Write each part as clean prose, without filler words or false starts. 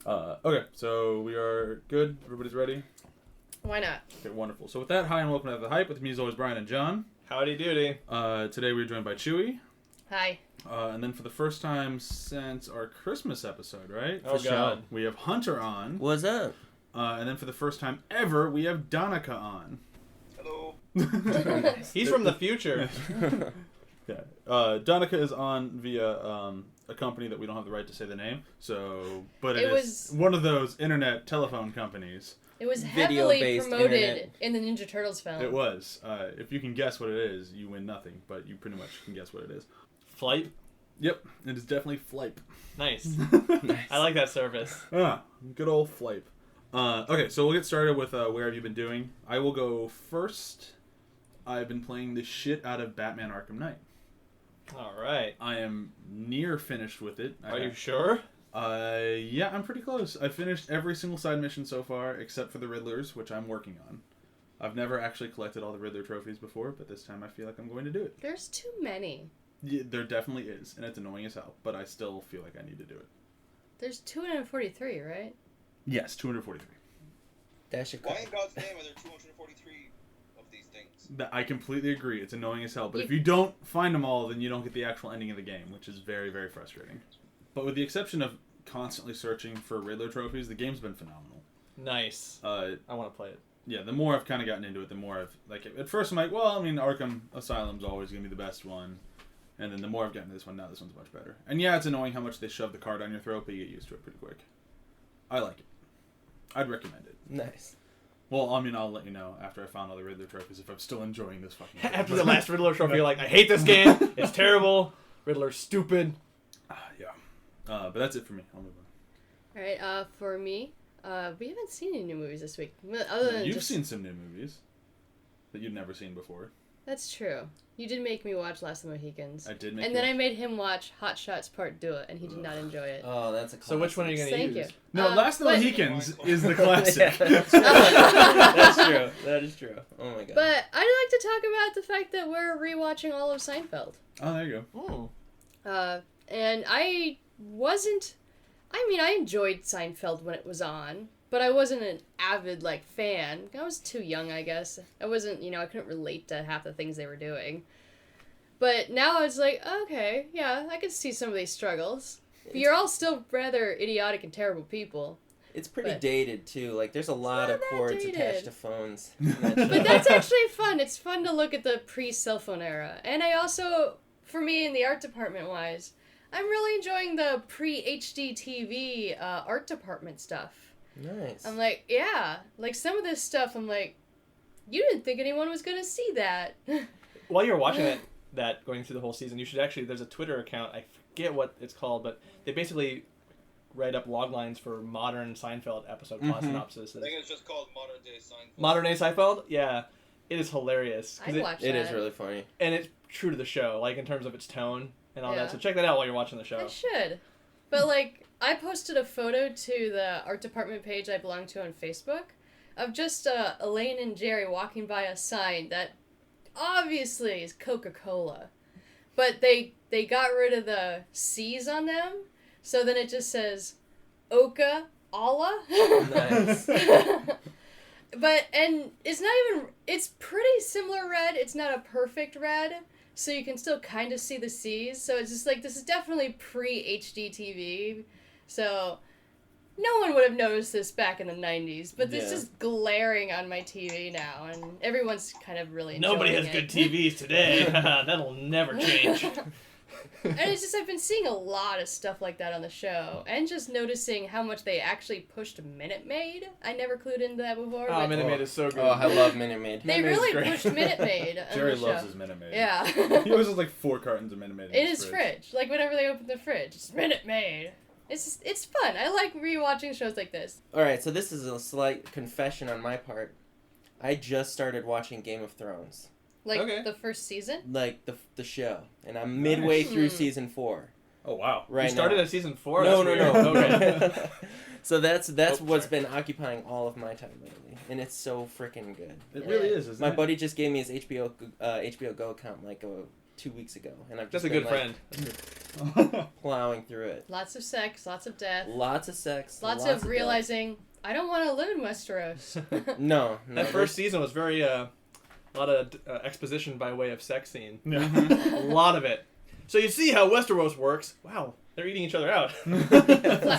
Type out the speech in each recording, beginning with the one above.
Okay, so we are good. Everybody's ready? Why not? Okay, wonderful. So with that, hi and welcome to The Hype. With me as always, Bryan and Jon. Howdy doody. Today we're joined by Chewie. Hi. And then for the first time since our Christmas episode, right? Oh, God. We have Hunter on. What's up? And then for the first time ever, we have Donnacha on. Hello. He's from the future. Yeah. Donnacha is on via a company that we don't have the right to say the name. But it is one of those internet telephone companies. It was heavily Video-based promoted internet. in the Ninja Turtles film. It was. If you can guess what it is, you win nothing. But you pretty much can guess what it is. Flight. Yep, it is definitely Flipe. Nice. I like that service. Good old Flipe. Okay, so we'll get started with where have you been doing. I will go first. I've been playing the shit out of Batman Arkham Knight. All right. I am near finished with it. Are you sure? Yeah, I'm pretty close. I finished every single side mission so far, except for the Riddlers, which I'm working on. I've never actually collected all the Riddler trophies before, but this time I feel like I'm going to do it. There's too many. Yeah, there definitely is, and it's annoying as hell, but I still feel like I need to do it. There's 243, right? Yes, 243. That should Why in God's name are there 243 of these things? I completely agree. It's annoying as hell, but if you don't find them all, then you don't get the actual ending of the game, which is very, very frustrating. But with the exception of constantly searching for Riddler trophies, the game's been phenomenal. Nice. I want to play it. Yeah, the more I've kind of gotten into it, the more I've... Like, at first I'm like, well, I mean, Arkham Asylum's always going to be the best one. And then the more I've gotten to this one, now this one's much better. And yeah, it's annoying how much they shove the card down your throat, but you get used to it pretty quick. I like it. I'd recommend it. Nice. Well, I mean, I'll let you know after I found all the Riddler trophies if I'm still enjoying this fucking game. After the last Riddler trophy, you're like, I hate this game. It's terrible. Riddler's stupid. Yeah. But that's it for me. I'll move on. Alright, for me, we haven't seen any new movies this week. Other than You've seen some new movies that you've never seen before. That's true. You did make me watch Last of the Mohicans. I did make And you then I made him watch Hot Shots Part 2, and he did not enjoy it. Oh, that's a classic. So which one are you going to Thank use? you. No, Last of the but- Mohicans is the classic. Yeah, that's true. That is true. Oh my god. But I'd like to talk about the fact that we're rewatching all of Seinfeld. Oh, there you go. And I enjoyed Seinfeld when it was on, but I wasn't an avid, fan. I was too young, I guess. I wasn't, I couldn't relate to half the things they were doing. But now it's like, okay, yeah, I can see some of these struggles. But you're all still rather idiotic and terrible people. It's pretty but- dated, too. Like, there's a lot of not that cords dated. attached to phones. But that's actually fun. It's fun to look at the pre-cell phone era. And I also, for me in the art department-wise, I'm really enjoying the pre-HD TV art department stuff. Nice. I'm like, yeah. Like, some of this stuff, I'm like, you didn't think anyone was going to see that. While you're watching that, going through the whole season, you should actually, there's a Twitter account, I forget what it's called, but they basically write up log lines for modern Seinfeld episode plot synopsis. I think it's just called Modern Day Seinfeld. Modern Day Seinfeld? Yeah. It is hilarious. 'cause I'd watch that. It is really funny. And it's true to the show, like in terms of its tone and all Yeah. that. So check that out while you're watching the show. I should. But, I posted a photo to the art department page I belong to on Facebook of just Elaine and Jerry walking by a sign that obviously is Coca-Cola. But they got rid of the C's on them, so then it just says Oka-Ala. Nice. And it's not even, it's pretty similar red, it's not a perfect red, so you can still kind of see the C's, so it's just this is definitely pre-HD TV, so no one would have noticed this back in the 90s, but this is glaring on my TV now, and everyone's kind of really enjoying Nobody has it. good TVs today. That'll never change. And it's just, I've been seeing a lot of stuff like that on the show, and just noticing how much they actually pushed Minute Maid. I never clued into that before. Oh, but Minute Maid is so good. Oh, I love Minute Maid. they Minute Maid's really great. pushed Minute Maid on Jerry the loves show. his Minute Maid. Yeah. He always has 4 cartons of Minute Maid In his fridge. Whenever they open the fridge, it's Minute Maid. It's fun. I like rewatching shows like this. Alright, so this is a slight confession on my part. I just started watching Game of Thrones. Okay. The first season. Like, the show. And I'm midway through season 4. Oh, wow. Right You started now. at season 4? No. That's weird. Okay. So that's what's sorry. been occupying all of my time lately. And it's so freaking good. It really is, isn't My it? buddy just gave me his HBO Go account 2 weeks ago, and I've That's just a good been, friend. plowing through it. Lots of sex, lots of death, Lots of sex. lots of realizing I don't want to live in Westeros. No. That first season was very a lot of exposition by way of sex scene. Yeah. A lot of it. So you see how Westeros works. Wow, they're eating each other out. Flap,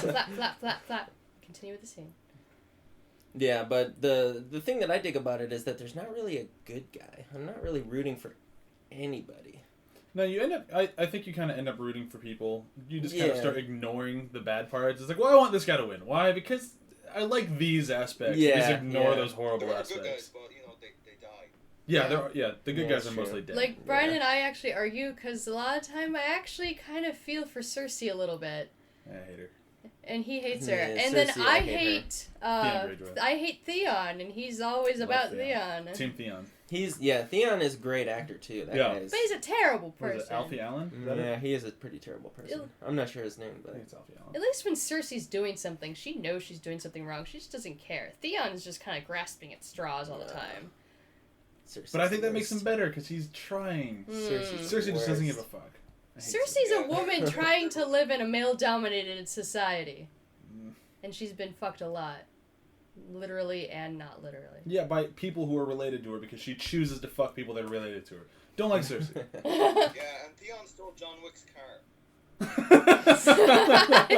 flap, flap, flap, flap. Continue with the scene. Yeah, but the thing that I dig about it is that there's not really a good guy. I'm not really rooting for anybody. No, you end up. I think you kind of end up rooting for people. You just kind of start ignoring the bad parts. It's like, well, I want this guy to win. Why? Because I like these aspects. Yeah, Just ignore yeah. those horrible There are aspects. good guys, but they die. Yeah, the good Yeah, guys that's are true. mostly dead. Like, Bryan and I actually argue because a lot of time I actually kind of feel for Cersei a little bit. I hate her. And he hates her. Yeah, And then Cersei, I I hate hate, Greyjoy. I hate Theon, and he's always Love about Theon. Theon. Team Theon. Theon is a great actor too. That Yeah. guy is. But he's a terrible What is person. it, Alfie Allen? Is that Yeah, it? he is a pretty terrible person. I'm not sure his name, I but think it's Alfie Allen. At least when Cersei's doing something, she knows she's doing something wrong. She just doesn't care. Theon is just kind of grasping at straws all the time. Cersei's But I think the that makes him worst. better because he's trying. Cersei's Cersei the just doesn't give worst. a fuck. I hate Cersei's Cersei. a woman trying to live in a male-dominated society. Mm. And she's been fucked a lot. Literally and not literally. Yeah, by people who are related to her because she chooses to fuck people that are related to her. Don't like Cersei. Yeah, and Theon stole John Wick's car.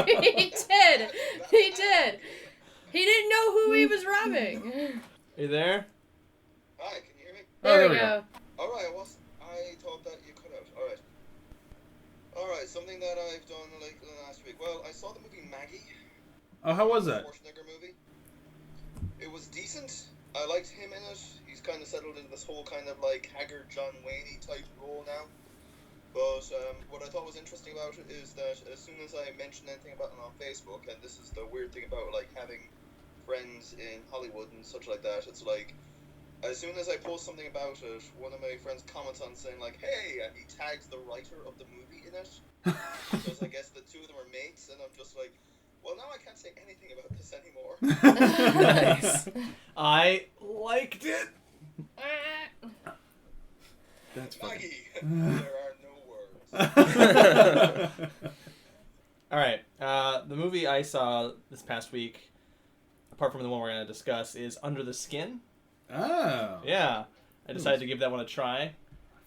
He did! He did! He didn't know who he was robbing. Are you there? Hi, can you hear me? There we go. Alright, I thought that you cut out. Alright. Alright, something that I've done like last week. Well, I saw the movie Maggie. Oh, how was that? Schwarzenegger movie. It was decent. I liked him in it. He's kind of settled into this whole kind of like haggard John Wayne type role now. But what I thought was interesting about it is that as soon as I mentioned anything about it on Facebook, and this is the weird thing about like having friends in Hollywood and such like that, it's like as soon as I post something about it, one of my friends comments on saying like, "Hey," and he tags the writer of the movie in it, because I guess the two of them are mates, and I'm just like, well, now I can't say anything about this anymore. Nice. I liked it. That's funny. Maggie, there are no words. All right. The movie I saw this past week, apart from the one we're going to discuss, is Under the Skin. Oh. Yeah. I decided to give that one a try. I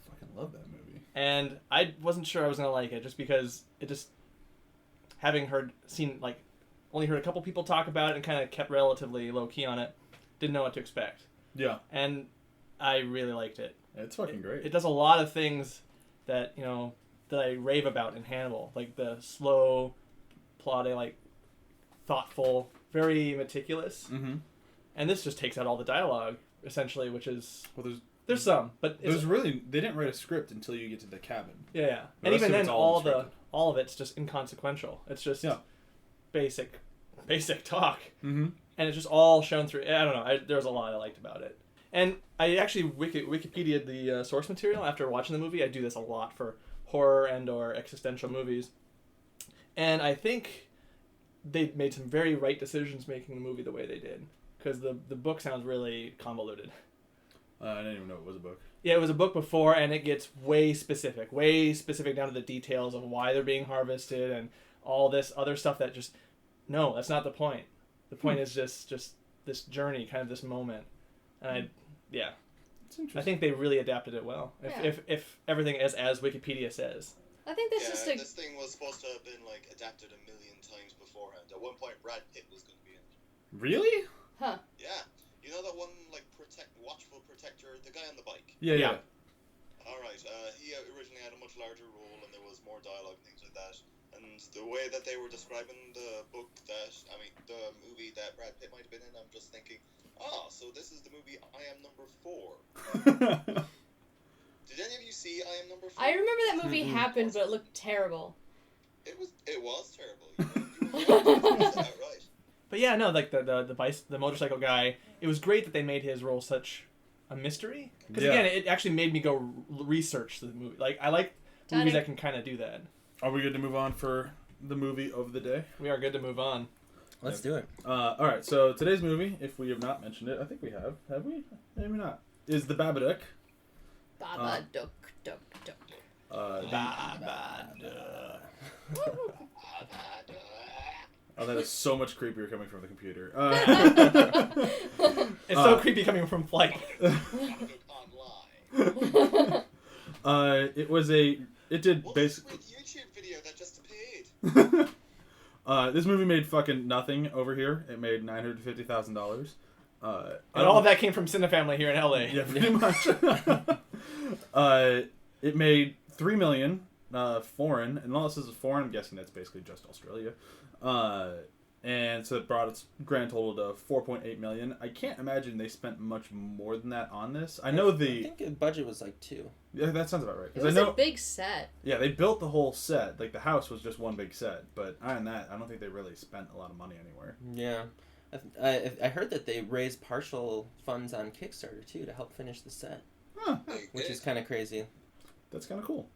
fucking love that movie. And I wasn't sure I was going to like it just because it just, having only heard a couple people talk about it and kind of kept relatively low key on it, didn't know what to expect. Yeah. And I really liked it. It's fucking great. It does a lot of things that, that I rave about in Hannibal. Like the slow, plotting, like thoughtful, very meticulous. Mm-hmm. And this just takes out all the dialogue, essentially, which is... Well, There's some, but it's... they didn't write a script until you get to the cabin. Yeah. The And rest even of then, it's all unscripted. all of it's just inconsequential. It's just basic talk. Mm-hmm. And it's just all shown through... I don't know. There's a lot I liked about it. And I actually Wikipedia'd the source material after watching the movie. I do this a lot for horror and or existential movies. And I think they made some very right decisions making the movie the way they did. Because the book sounds really convoluted. I didn't even know it was a book. Yeah, it was a book before, and it gets way specific down to the details of why they're being harvested and all this other stuff that just... No, that's not the point. The point is just this journey, kind of this moment. And It's interesting. I think they really adapted it well. Yeah. If everything is as Wikipedia says. I think this is This thing was supposed to have been like adapted a million times beforehand. At one point, Brad Pitt was going to be in it. Really? Huh. Yeah, you know that one like watchful protector, the guy on the bike. Yeah. All right, he originally had a much larger role, and there was more dialogue and things like that. And the way that they were describing the the movie that Brad Pitt might have been in, I'm just thinking, so this is the movie I Am Number 4. Did any of you see I Am Number 4? I remember that movie happened, but it looked terrible. It was terrible. You were right. But yeah, no, like the motorcycle guy, it was great that they made his role such a mystery. Because again, it actually made me go research the movie. Like, I like movies that can kind of do that. Are we good to move on for the movie of the day? We are good to move on. Let's do it. All right, so today's movie, if we have not mentioned it, I think we have. Have we? Maybe not. Is The Babadook. Babadook, duck, duck. Babadook. Oh, that is so much creepier coming from the computer. It's so creepy coming from Flight. It did What's basically. this weird YouTube video that just appeared? This movie made fucking nothing over here. It made $950,000. And all of that came from Cinefamily here in LA. Yeah, pretty much. It made $3 million foreign, and all this is foreign. I'm guessing that's basically just Australia. And so it brought its grand total to $4.8 million. I can't imagine they spent much more than that on this. I think the budget was like 2. Yeah, that sounds about right. It was a big set. Yeah, they built the whole set. Like, the house was just one big set. But other than that, I don't think they really spent a lot of money anywhere. Yeah. I heard that they raised partial funds on Kickstarter, too, to help finish the set. Huh. Which is kind of crazy. That's kind of cool.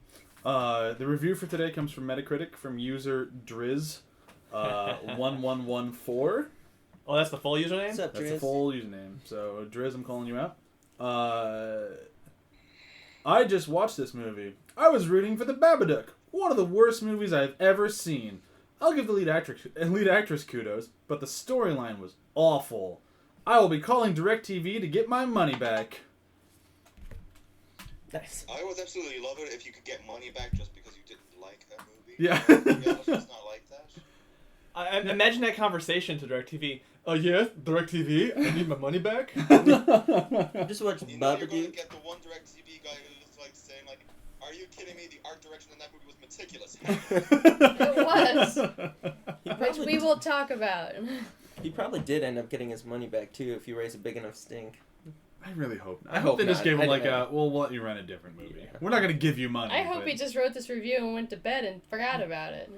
The review for today comes from Metacritic from user Driz. 1114. Oh, that's the full username? What's up, That's Driz? the full username. So, Driz, I'm calling you out. I just watched this movie. I was rooting for the Babadook. One of the worst movies I've ever seen. I'll give the lead actress kudos, but the storyline was awful. I will be calling DirecTV to get my money back. Nice. I would absolutely love it if you could get money back just because you didn't like that movie. Yeah. It's just not like that. I imagine that conversation to DirecTV. Oh, yes, DirecTV, I need my money back. Just watch You know you're going to Babadook. get the one DirecTV guy who's like saying like, "Are you kidding me? The art direction in that movie was meticulous." It was. Which we will talk about. He probably did end up getting his money back, too, if you raise a big enough stink. I really hope not. I I hope hope they just not. gave him I like don't we'll let you rent a different movie. Yeah. We're not going to give you money. I hope but... he just wrote this review and went to bed and forgot about it.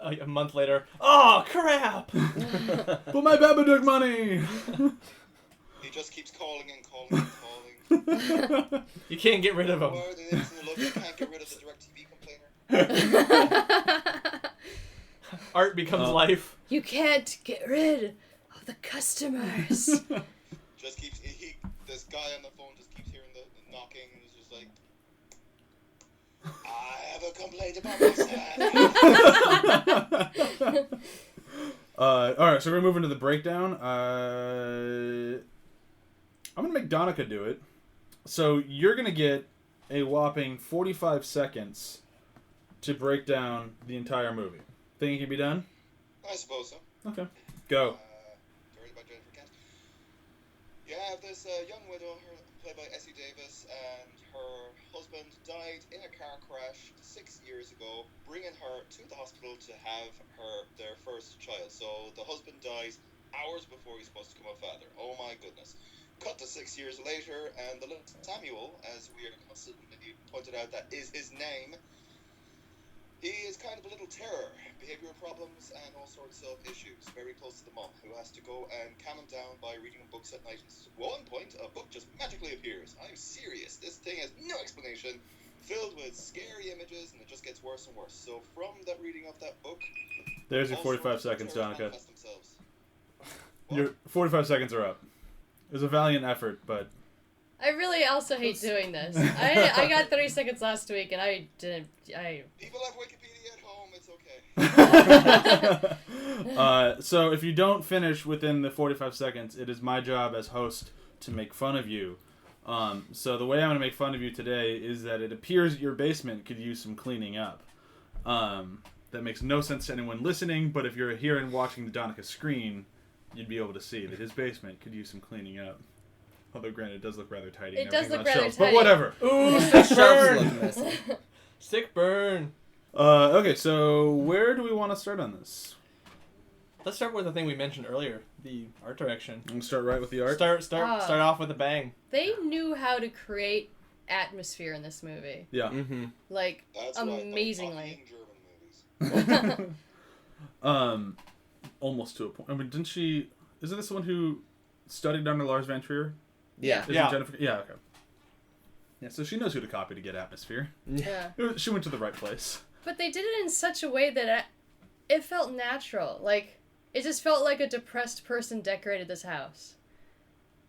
A month later, oh, crap! But my Babadook money! He just keeps calling and calling and calling. You can't get rid of him. Or the neighbors in the love, you can't get rid of the DirecTV complainer. Art becomes life. You can't get rid of the customers. Just keeps this guy on the phone just keeps hearing the knocking and is just like, I have a complaint about myself. Alright, so we're moving to the breakdown. I'm going to make Donnacha do it. So you're going to get a whopping 45 seconds to break down the entire movie. Think it can be done? I suppose so. Okay. Go. Directed by Jennifer Kent. You have this young widow, played by Essie Davis, and her husband died in a car crash 6 years ago, bringing her to the hospital to have their first child. So the husband dies hours before he's supposed to become a father. Oh my goodness. Cut to 6 years later, and the little Samuel, as we are constantly pointed out, that is his name. He is kind of a little terror, behavioral problems and all sorts of issues. Very close to the mom, who has to go and calm him down by reading books at night. At one point, a book just magically appears. I'm serious. This thing has no explanation, filled with scary images, and it just gets worse and worse. So from that reading of that book, There's your all 45 sorts of seconds, terrors Donnacha. manifest themselves. Your 45 seconds are up. It was a valiant effort, but... I really also hate doing this. I got 30 seconds last week and I didn't. People have Wikipedia at home, it's okay. So if you don't finish within the 45 seconds, it is my job as host to make fun of you. So the way I'm going to make fun of you today is that it appears your basement could use some cleaning up. That makes no sense to anyone listening, but if you're here and watching the Donnacha screen, you'd be able to see that his basement could use some cleaning up. Although, granted, it does look rather tidy. It does everything's look on rather shelves, tidy. But whatever. Ooh, The sick shelves look burn! messy. Sick burn. Okay, so where do we want to start on this? Let's start with the thing we mentioned earlier, the art direction. I'm going to start right with the art. Start off with a bang. They knew how to create atmosphere in this movie. Yeah. Mm-hmm. Like, That's right, like amazingly. copying German movies. Almost to a point. I mean, didn't she... Isn't this the one who studied under Lars von Trier? Yeah. Isn't Yeah. Jennifer... Yeah, okay. Yeah, so she knows who to copy to get atmosphere. Yeah. She went to the right place. But they did it in such a way that it felt natural. Like, it just felt like a depressed person decorated this house.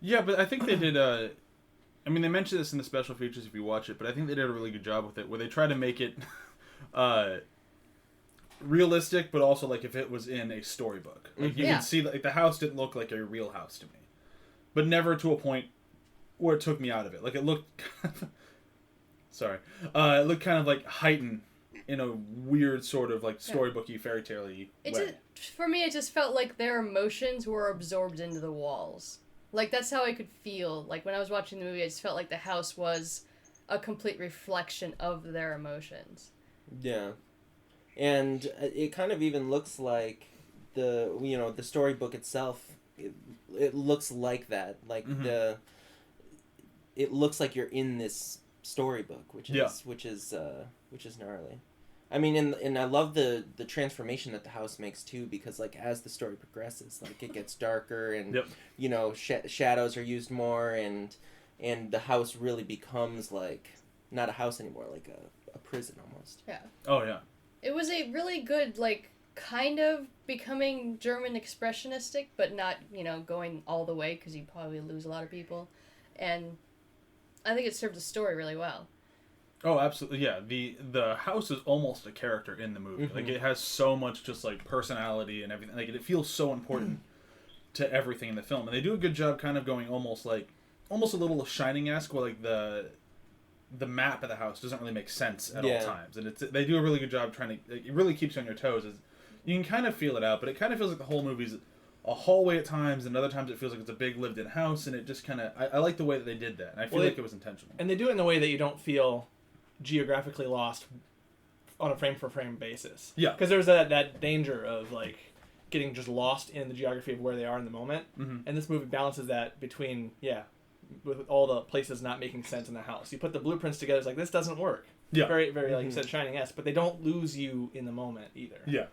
Yeah, but I think they did I mean, they mentioned this in the special features if you watch it, but I think they did a really good job with it, where they try to make it realistic, but also like if it was in a storybook. Like you can see, like the house didn't look like a real house to me, but never to a point where it took me out of it. Like it looked, sorry, it looked kind of like heightened in a weird sort of like storybooky, fairy tale-y way. For me, it just felt like their emotions were absorbed into the walls. Like, that's how I could feel. Like, when I was watching the movie, I just felt like the house was a complete reflection of their emotions. Yeah. And it kind of even looks like the storybook itself, it looks like that. Like, it looks like you're in this storybook, which is gnarly. I mean, and I love the transformation that the house makes too, because like as the story progresses, like it gets darker and shadows are used more, and the house really becomes like not a house anymore, like a prison almost. Yeah. Oh yeah. It was a really good, like, kind of becoming German expressionistic, but not, going all the way, because you'd probably lose a lot of people. And I think it served the story really well. Oh, absolutely, yeah. The house is almost a character in the movie. Like, it has so much just, like, personality and everything. Like, it feels so important to everything in the film. And they do a good job kind of going almost a little Shining-esque, where, like, the map of the house doesn't really make sense at all times. And they do a really good job trying to... It really keeps you on your toes. You can kind of feel it out, but it kind of feels like the whole movie's a hallway at times, and other times it feels like it's a big lived-in house, and it just kind of... I like the way that they did that, and I feel like it was intentional. And they do it in a way that you don't feel geographically lost on a frame-for-frame basis. Yeah. Because there's that danger of, like, getting just lost in the geography of where they are in the moment. Mm-hmm. And this movie balances that between, with all the places not making sense in the house. You put the blueprints together, it's like, this doesn't work. Yeah. Very, very, like you said, Shining-esque. But they don't lose you in the moment either. Yeah.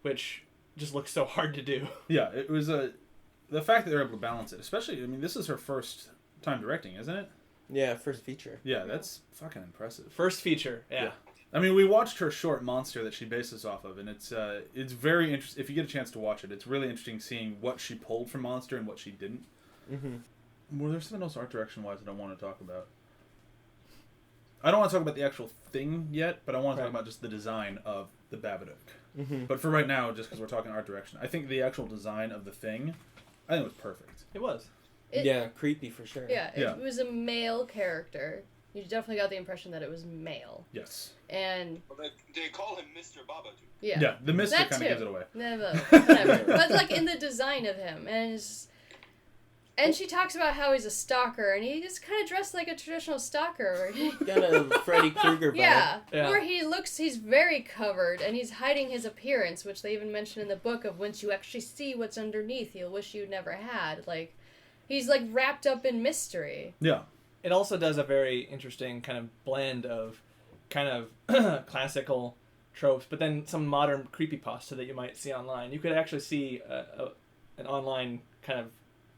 Which just looks so hard to do. Yeah, it was the fact that they're able to balance it, especially, I mean, this is her first time directing, isn't it? Yeah, first feature. Yeah, that's fucking impressive. First feature, yeah. I mean, we watched her short Monster that she based this off of, and it's very interesting. If you get a chance to watch it, it's really interesting seeing what she pulled from Monster and what she didn't. Mm-hmm. Well, there's something else art direction-wise I don't want to talk about. I don't want to talk about the actual thing yet, but I want to talk about just the design of the Babadook. Mm-hmm. But for right now, just because we're talking art direction, I think the actual design of the thing, I think it was perfect. It was. Creepy for sure. Yeah, it was a male character. You definitely got the impression that it was male. Yes. And... Well, they call him Mr. Babadook. Yeah, the Mr. kind of gives it away. Never, whatever. But, like, in the design of him, and she talks about how he's a stalker, and he just kind of dressed like a traditional stalker. Kind of Freddy Krueger vibe. Yeah, where he's very covered, and he's hiding his appearance, which they even mention in the book of once you actually see what's underneath, you'll wish you never had. Like, he's, like, wrapped up in mystery. Yeah. It also does a very interesting kind of blend of kind of classical tropes, but then some modern creepypasta that you might see online. You could actually see an online kind of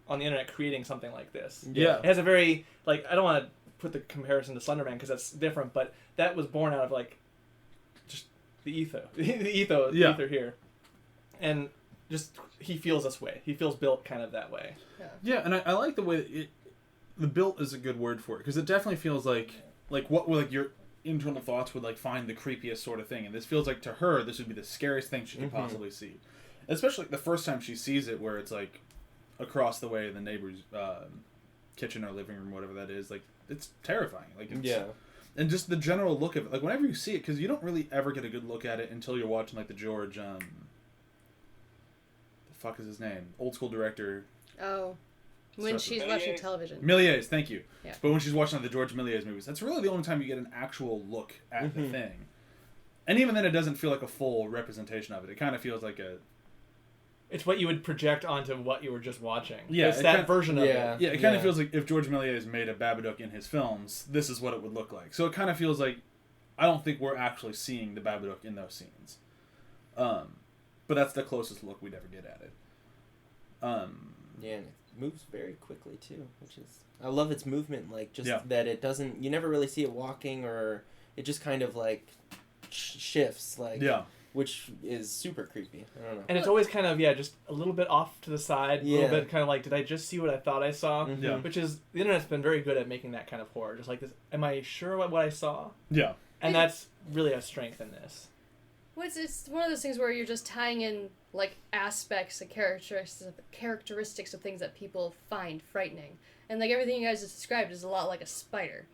on the internet creating something like this. Yeah. It has a very, like, I don't want to put the comparison to Slenderman because that's different, but that was born out of, like, just the ether here. And just, he feels this way. He feels built kind of that way. Yeah, and I like the way that the built is a good word for it, because it definitely feels like what like your internal thoughts would like find the creepiest sort of thing, and this feels like to her this would be the scariest thing she could possibly see, especially the first time she sees it, where it's like across the way in the neighbor's kitchen or living room, whatever that is. Like, it's terrifying. Like, it's, and just the general look of it, like whenever you see it, because you don't really ever get a good look at it until you're watching like the George the fuck is his name, old school director. When she's watching television. Méliès, thank you. Yeah. But when she's watching like, the George Méliès movies, that's really the only time you get an actual look at the thing. And even then, it doesn't feel like a full representation of it. It kind of feels like it's what you would project onto what you were just watching. Yeah, it's that version of it. Yeah, it kind of feels like if George Méliès made a Babadook in his films, this is what it would look like. So it kind of feels like, I don't think we're actually seeing the Babadook in those scenes. But that's the closest look we'd ever get at it. Yeah, and it moves very quickly too, which is, I love its movement, like just that it doesn't, you never really see it walking, or it just kind of like shifts, like which is super creepy. I don't know. And it's always kind of, just a little bit off to the side, a little bit kind of like, did I just see what I thought I saw? Mm-hmm. Yeah. Which is, the internet's been very good at making that kind of horror. Just like this, am I sure what I saw? Yeah. And that's really a strength in this. Well, it's one of those things where you're just tying in, like, aspects and characteristics of things that people find frightening. And, like, everything you guys just described is a lot like a spider.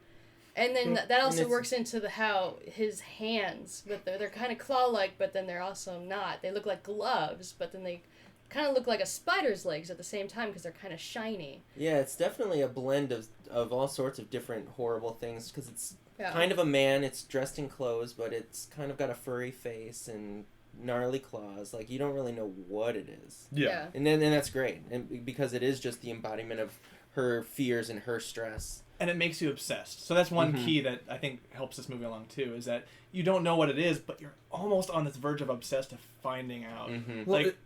And then that also works into how his hands, but they're kind of claw-like, but then they're also not. They look like gloves, but then they kind of look like a spider's legs at the same time because they're kind of shiny. Yeah, it's definitely a blend of all sorts of different horrible things, because it's Yeah. kind of a man, it's dressed in clothes, but it's kind of got a furry face and gnarly claws. Like, you don't really know what it is. Yeah. And that's great, and because it is just the embodiment of her fears and her stress. And it makes you obsessed. So that's one key that I think helps this movie along too, is that you don't know what it is, but you're almost on this verge of obsessed of finding out. Mm-hmm. Like,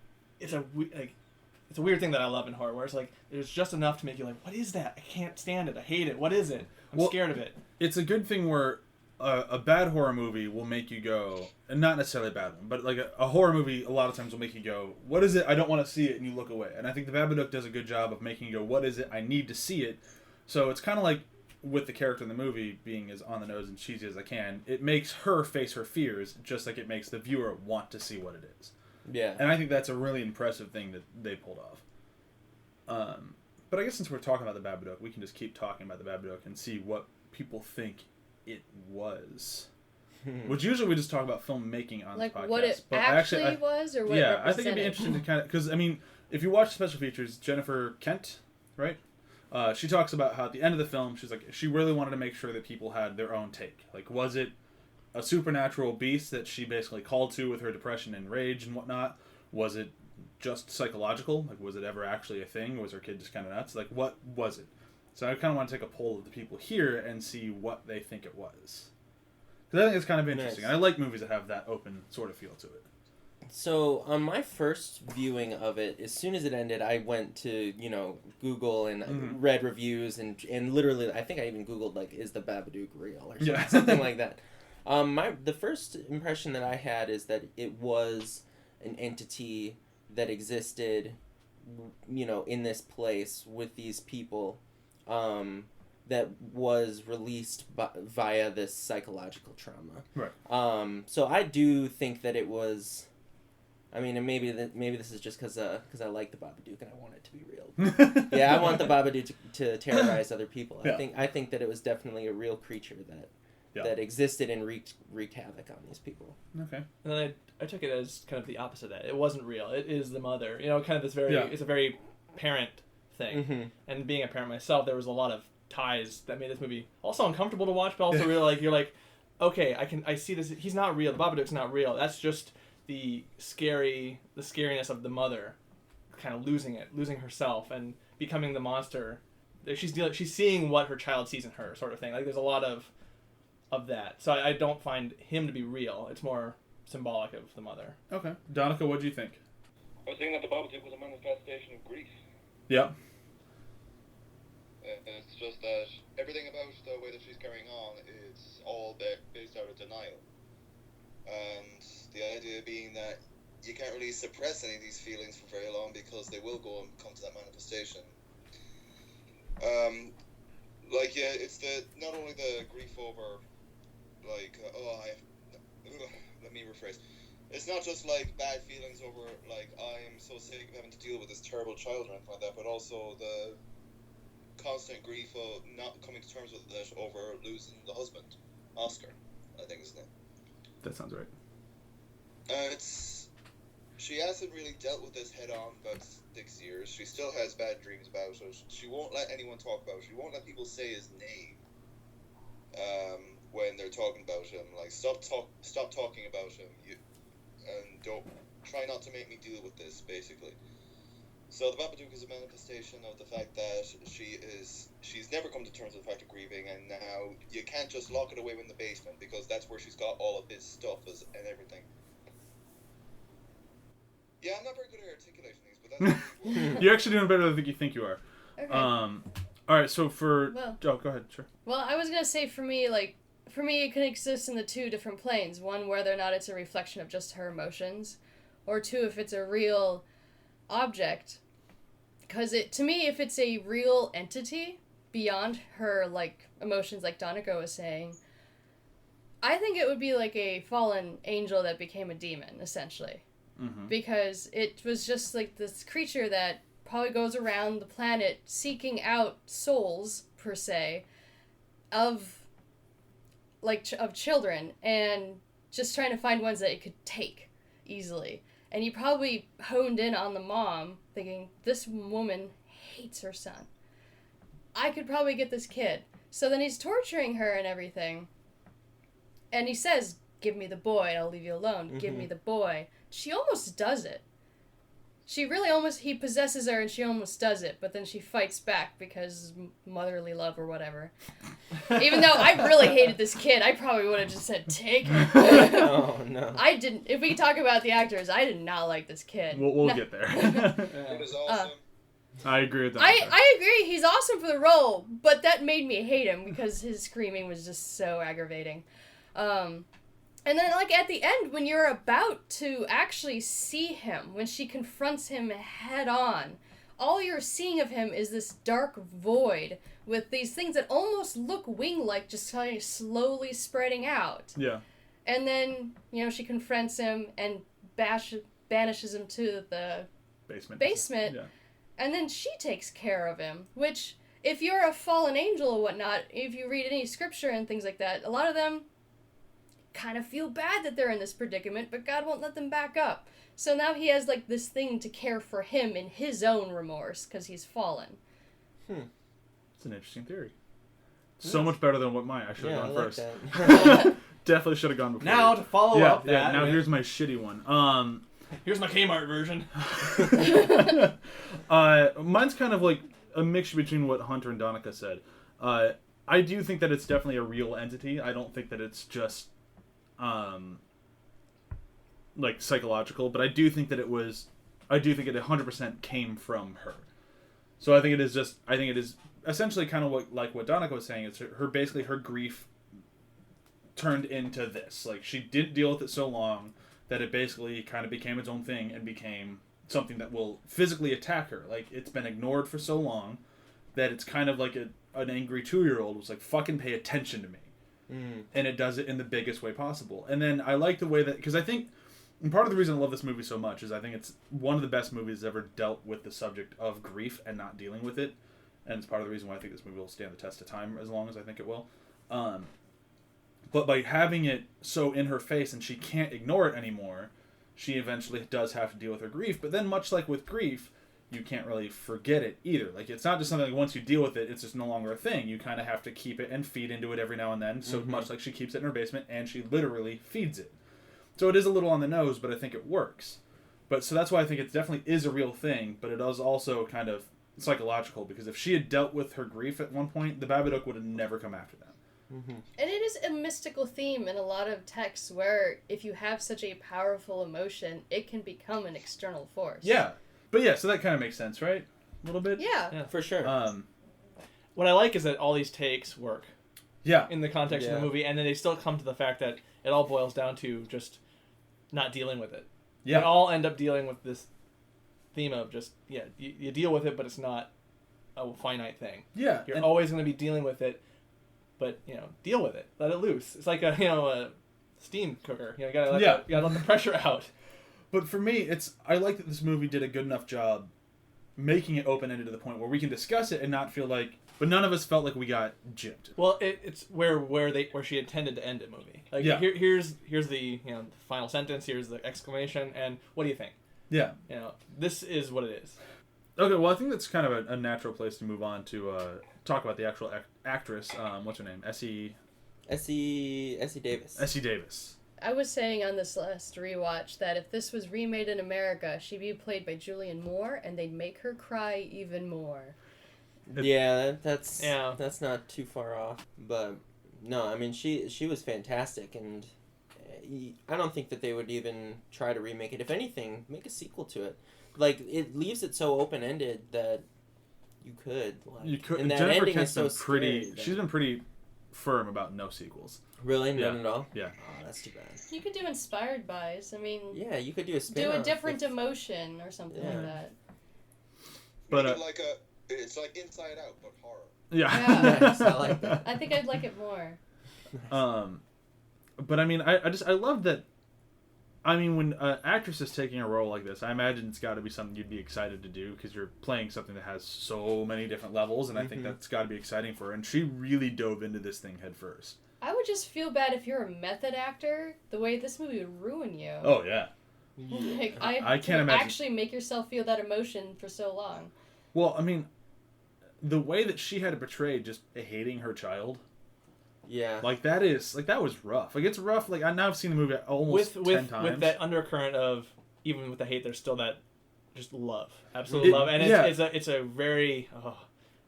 it's a weird thing that I love in horror, where it's like there's just enough to make you like, what is that? I can't stand it. I hate it. What is it? I'm scared of it. It's a good thing where a bad horror movie will make you go, and not necessarily a bad one, but like a horror movie a lot of times will make you go, what is it? I don't want to see it, and you look away. And I think the Babadook does a good job of making you go, what is it? I need to see it. So it's kind of like with the character in the movie being as on the nose and cheesy as I can, it makes her face her fears just like it makes the viewer want to see what it is. Yeah. And I think that's a really impressive thing that they pulled off. But I guess since we're talking about the Babadook, we can just keep talking about the Babadook and see what people think it was. Which usually we just talk about filmmaking on Like this podcast. what it but actually was, or what it yeah, represented? I think it'd be interesting to kind of, because I mean, if you watch the special features, Jennifer Kent, right? She talks about how at the end of the film, she's like, she really wanted to make sure that people had their own take. Like, was it a supernatural beast that she basically called to with her depression and rage and whatnot? Was it just psychological? Like, was it ever actually a thing? Was her kid just kind of nuts? Like, what was it? So I kind of want to take a poll of the people here and see what they think it was. Because I think it's kind of interesting. Nice. I like movies that have that open sort of feel to it. So on my first viewing of it, as soon as it ended, I went to, Google and read reviews and literally, I think I even Googled, like, is the Babadook real or something like that. The first impression that I had is that it was an entity that existed, in this place with these people, that was released via this psychological trauma. Right. So I do think that it was. I mean, and maybe this is just because I like the Babadook and I want it to be real. Yeah, I want the Babadook to terrorize other people. Yeah. I think that it was definitely a real creature that existed and wreaked havoc on these people. Okay. And then I took it as kind of the opposite of that. It wasn't real. It is the mother. Kind of this very. Yeah. It's a very parent thing. Mm-hmm. And being a parent myself, there was a lot of ties that made this movie also uncomfortable to watch, but also really like you're like, okay, I see this. He's not real. The Babadook's not real. That's just the scariness of the mother, kind of losing herself and becoming the monster. She's seeing what her child sees in her, sort of thing. Like there's a lot of that. So I don't find him to be real. It's more symbolic of the mother. Okay. Donnacha, what do you think? I was thinking that the Babadook was a manifestation of grief. Yeah. It's just that everything about the way that she's carrying on is all based out of denial. And the idea being that you can't really suppress any of these feelings for very long because they will go and come to that manifestation. It's not only the grief over, let me rephrase. It's not just like bad feelings over like I'm so sick of having to deal with this terrible child or anything like that, but also the constant grief of not coming to terms with it over losing the husband, Oscar, I think is his name. That sounds right. She hasn't really dealt with this head on for about 6 years. She still has bad dreams about it. She won't let anyone talk about it. She won't let people say his name when they're talking about him. Like, stop talking about him. And don't try not to make me deal with this, basically. So the Babadook is a manifestation of the fact that she's never come to terms with the fact of grieving, and now you can't just lock it away in the basement because that's where she's got all of his stuff and everything. Yeah, I'm not very good at articulating these, but that's You're actually doing better than you think you are. Okay. All right, so Well- go ahead, sure. Well, I was gonna say for me, like, for me, it can exist in the two different planes. One, whether or not it's a reflection of just her emotions, or two, if it's a real object. Because to me, if it's a real entity beyond her, like, emotions, like Donnacha was saying, I think it would be like a fallen angel that became a demon, essentially. Mm-hmm. Because it was just like this creature that probably goes around the planet seeking out souls, per se, of children, and just trying to find ones that it could take easily. And he probably honed in on the mom, thinking, this woman hates her son. I could probably get this kid. So then he's torturing her and everything. And he says, give me the boy and I'll leave you alone. Mm-hmm. Give me the boy. She almost does it. She really he possesses her and she almost does it, but then she fights back because motherly love or whatever. Even though I really hated this kid, I probably would have just said, take her. Oh, no. I didn't. If we talk about the actors, I did not like this kid. We'll get there. It was awesome. I agree with that. I agree. He's awesome for the role, but that made me hate him because his screaming was just so aggravating. And then, like, at the end, when you're about to actually see him, when she confronts him head on, all you're seeing of him is this dark void with these things that almost look wing-like, just kind of slowly spreading out. Yeah. And then, she confronts him and banishes him to the basement. Yeah. And then she takes care of him, which, if you're a fallen angel or whatnot, if you read any scripture and things like that, a lot of them kind of feel bad that they're in this predicament, but God won't let them back up. So now he has, like, this thing to care for him in his own remorse, because he's fallen. It's an interesting theory. So much better than what I should have gone like first. That. Definitely should have gone before. Now, to follow up that... now here's my shitty one. Here's my Kmart version. Mine's kind of like a mixture between what Hunter and Donnacha said. I do think that it's definitely a real entity. I don't think that it's just like psychological, but I do think that it 100% came from her. So I think it is essentially kind of what Donnacha was saying. It's her grief turned into this. Like, she didn't deal with it so long that it basically kind of became its own thing and became something that will physically attack her. Like, it's been ignored for so long that it's kind of like an angry 2-year-old was like, fucking pay attention to me. And it does it in the biggest way possible. And then I like the way that, because I think, and part of the reason I love this movie so much is I think it's one of the best movies ever dealt with the subject of grief and not dealing with it. And it's part of the reason why I think this movie will stand the test of time as long as I think it will. But by having it so in her face and she can't ignore it anymore, she eventually does have to deal with her grief. But then, much like with grief, you can't really forget it either. Like, it's not just something like once you deal with it, it's just no longer a thing. You kind of have to keep it and feed into it every now and then. So much like she keeps it in her basement and she literally feeds it. So it is a little on the nose, but I think it works. But so that's why I think it definitely is a real thing, but it is also kind of psychological, because if she had dealt with her grief at one point, the Babadook would have never come after that. And it is a mystical theme in a lot of texts where if you have such a powerful emotion, it can become an external force. Yeah. But yeah, so that kind of makes sense, right? A little bit? Yeah. For sure. What I like is that all these takes work. Yeah. In the context of the movie, and then they still come to the fact that it all boils down to just not dealing with it. Yeah. They all end up dealing with this theme of just, you deal with it, but it's not a finite thing. Yeah. You're always going to be dealing with it, but, deal with it. Let it loose. It's like a steam cooker. You gotta let the pressure out. But for me, I like that this movie did a good enough job making it open-ended to the point where we can discuss it and not feel like, but none of us felt like we got gypped. Well, it's where she intended to end it movie. Like, here's the final sentence, here's the exclamation, and what do you think? Yeah. This is what it is. Okay, well, I think that's kind of a natural place to move on to talk about the actual actress. What's her name? Essie Davis. Essie Davis. I was saying on this last rewatch that if this was remade in America, she'd be played by Julianne Moore, and they'd make her cry even more. That's not too far off. But no, I mean she was fantastic, and I don't think that they would even try to remake it. If anything, make a sequel to it. Like, it leaves it so open ended that you could. Like, you could. And that Jennifer ending Kent's is so been pretty. scary, She's been pretty firm about no sequels. Really? Yeah. None at all? Yeah. Oh, that's too bad. You could do inspired bys. I mean, Yeah, you could do a spin-off. do a different emotion or something Yeah. like that. But Maybe it's like Inside Out, but horror. Yeah. Nice, I like that. I think I'd like it more. But I mean, I love that. I mean, when an actress is taking a role like this, I imagine it's got to be something you'd be excited to do because you're playing something that has so many different levels, and I think that's got to be exciting for her. And she really dove into this thing head first. I would just feel bad if you're a method actor. The way this movie would ruin you. Oh yeah. Like, I can't imagine. Actually make yourself feel that emotion for so long. Well, I mean, the way that she had to portray just hating her child. Yeah. Like that was rough. Like it's rough. Like I now have seen the movie almost 10 times. With that undercurrent of even with the hate, there's still that just love, absolute love, and it's a very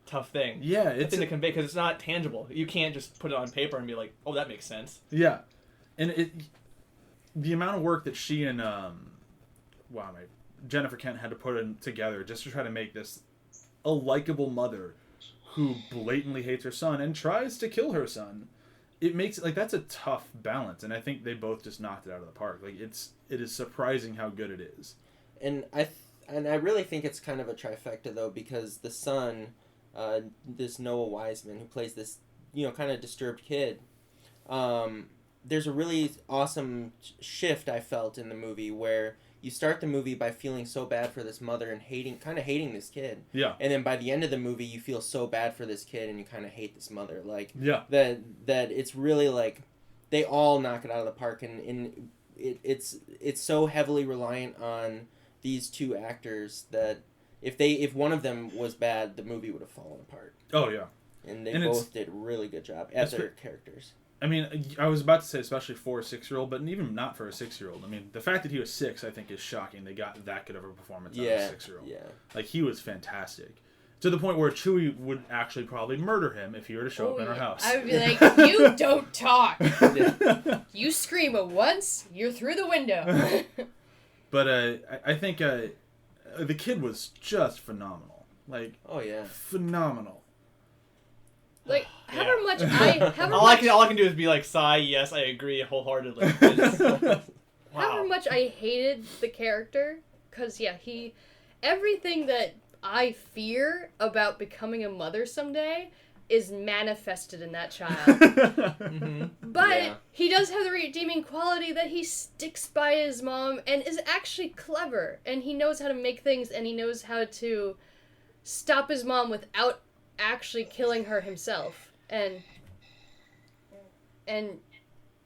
tough thing. Yeah, it's thing to convey because it's not tangible. You can't just put it on paper and be like, oh, that makes sense. Yeah, and the amount of work that she and Jennifer Kent had to put in together just to try to make this a likable mother who blatantly hates her son and tries to kill her son. It makes it like that's a tough balance, and I think they both just knocked it out of the park. Like it is surprising how good it is. And I really think it's kind of a trifecta though, because the son, this Noah Wiseman who plays this, kind of disturbed kid, there's a really awesome shift I felt in the movie where you start the movie by feeling so bad for this mother and hating this kid. Yeah. And then by the end of the movie, you feel so bad for this kid and you kind of hate this mother. Like, yeah. That it's really like they all knock it out of the park, and it's so heavily reliant on these two actors that if one of them was bad, the movie would have fallen apart. Oh yeah. And they both did a really good job as their characters. I mean, I was about to say especially for a 6-year-old, but even not for a 6-year-old. I mean, the fact that he was 6, I think, is shocking. They got that good of a performance out of a 6-year-old. Yeah. Like, he was fantastic. To the point where Chewie would actually probably murder him if he were to show up in our house. I would be like, you don't talk. You scream at once, you're through the window. But I think the kid was just phenomenal. Like, oh yeah, phenomenal. Like, however much all I can do is be like, sigh, yes, I agree wholeheartedly. However much I hated the character, because, everything that I fear about becoming a mother someday is manifested in that child. Mm-hmm. But he does have the redeeming quality that he sticks by his mom and is actually clever, and he knows how to make things, and he knows how to stop his mom without actually killing her himself, and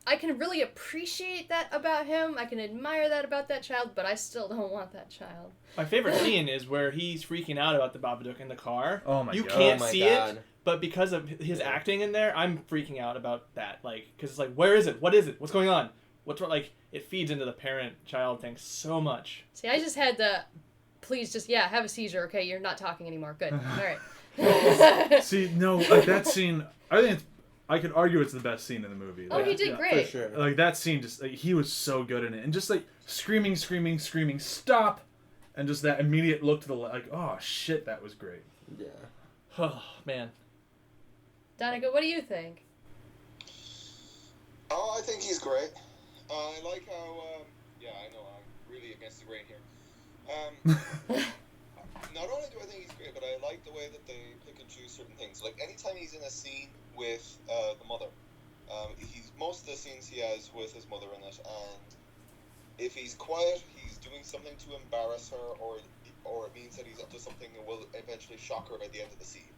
I can really appreciate that about him. I can admire that about that child, but I still don't want that child. My favorite scene is where he's freaking out about the Babadook in the car. Oh my god! You can't see it, but because of his acting in there, I'm freaking out about that. Like, because it's like, where is it? What is it? What's going on? Like, it feeds into the parent-child thing so much. See, I just had the, please just have a seizure. Okay, you're not talking anymore. Good. All right. See, no, like that scene, I think I could argue it's the best scene in the movie. Oh, he did great. For sure. Like that scene, just like, he was so good in it, and just like screaming, stop, and just that immediate look to the like, oh shit, that was great. Yeah. Oh man. Donnacha, what do you think? Oh, I think he's great. I like how, I know I'm really against the grain here. Not only do I think he's great, but I like the way that they pick and choose certain things. Like, anytime he's in a scene with the mother, most of the scenes he has with his mother in it, and if he's quiet, he's doing something to embarrass her, or it means that he's up to something that will eventually shock her by the end of the scene.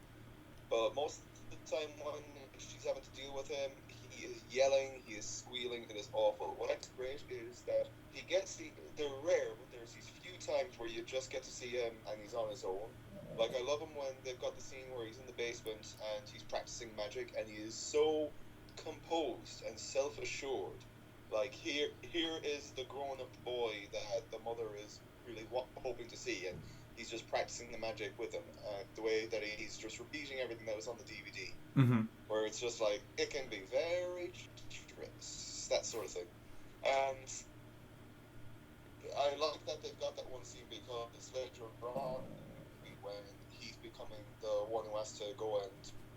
But most of the time when she's having to deal with him, he is yelling, he is squealing, it is awful. What's great is that he gets they're rare, but there's these few times where you just get to see him and he's on his own. Like, I love him when they've got the scene where he's in the basement and he's practicing magic, and he is so composed and self-assured. Like, here is the grown-up boy that the mother is really hoping to see, and he's just practicing the magic with him. The way that he's just repeating everything that was on the DVD. Mm-hmm. Where it's just like, it can be very treacherous, that sort of thing. And I like that they've got that one scene because later on, when he's becoming the one who has to go and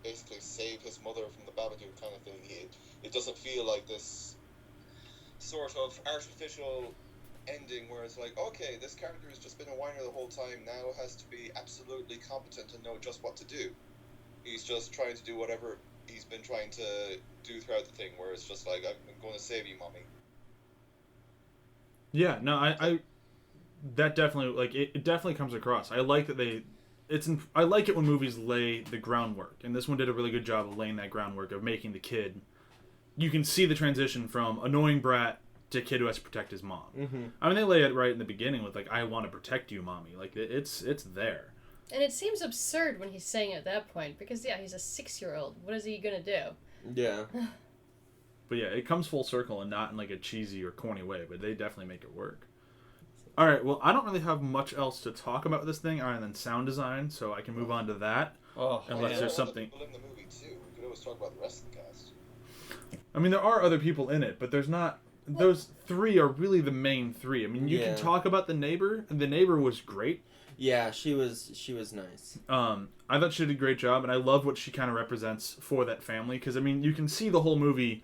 basically save his mother from the Babadook kind of thing. It doesn't feel like this sort of artificial ending where it's like, okay, this character has just been a whiner the whole time, now has to be absolutely competent and know just what to do. He's just trying to do whatever he's been trying to do throughout the thing, where it's just like, I'm going to save you, mommy. Yeah, no, I that definitely, like, it definitely comes across. I like that I like it when movies lay the groundwork, and this one did a really good job of laying that groundwork of making the kid. You can see the transition from annoying brat to kid who has to protect his mom. Mm-hmm. I mean, they lay it right in the beginning with, like, I want to protect you, mommy. Like, it's there. And it seems absurd when he's saying it at that point, because, yeah, he's a 6-year-old. What is he gonna do? Yeah. But yeah, it comes full circle and not in, like, a cheesy or corny way, but they definitely make it work. All right, well, I don't really have much else to talk about this thing other than sound design, so I can move on to that. Oh, Unless there's something. People in the movie too. We could always talk about the rest of the cast. I mean, there are other people in it, but there's not. Those three are really the main three. I mean, you can talk about the neighbor, and the neighbor was great. Yeah, she was nice. I thought she did a great job, and I love what she kind of represents for that family. Because, I mean, you can see the whole movie.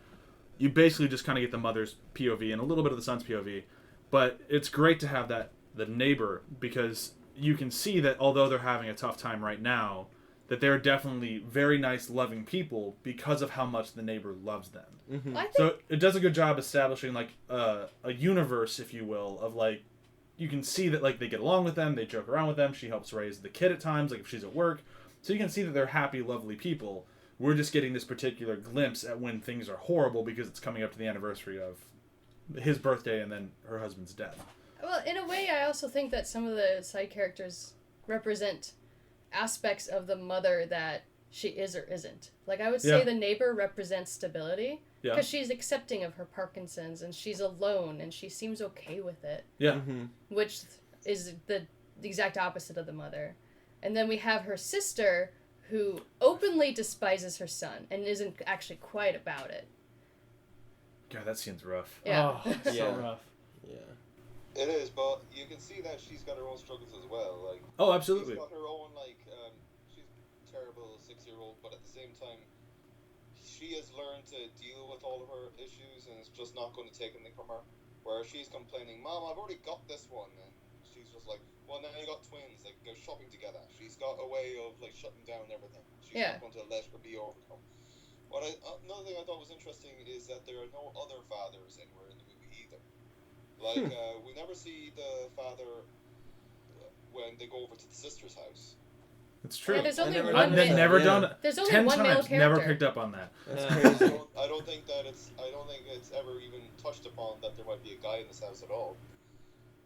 You basically just kind of get the mother's POV and a little bit of the son's POV. But it's great to have the neighbor, because you can see that although they're having a tough time right now, that they're definitely very nice, loving people because of how much the neighbor loves them. Mm-hmm. So it does a good job establishing, like, a universe, if you will, of, like, you can see that, like, they get along with them, they joke around with them, she helps raise the kid at times, like, if she's at work. So you can see that they're happy, lovely people. We're just getting this particular glimpse at when things are horrible because it's coming up to the anniversary of his birthday and then her husband's death. Well, in a way, I also think that some of the side characters represent aspects of the mother that she is or isn't. Like, I would say the neighbor represents stability. Yeah. Because she's accepting of her Parkinson's, and she's alone, and she seems okay with it. Yeah. Mm-hmm. Which is the exact opposite of the mother. And then we have her sister, who openly despises her son, and isn't actually quiet about it. God, that scene's rough. Yeah. Oh, so Yeah. rough. Yeah. It is, but you can see that she's got her own struggles as well. Like, Oh, absolutely. she's got her own, like, she's a terrible 6-year-old, but at the same time, she has learned to deal with all of her issues, and it's just not going to take anything from her. Where she's complaining, Mom, I've already got this one, and she's just like, well, now you got twins, they can go shopping together. She's got a way of, like, shutting down everything. She's not going to let her be overcome. Another thing I thought was interesting is that there are no other fathers anywhere in the movie either. Like, we never see the father when they go over to the sister's house. It's true. Yeah, there's only never one I've male. never Yeah. done it. There's only 10 one male times, character. never picked up on that. That's Yeah. crazy. I don't think it's ever even touched upon that there might be a guy in this house at all.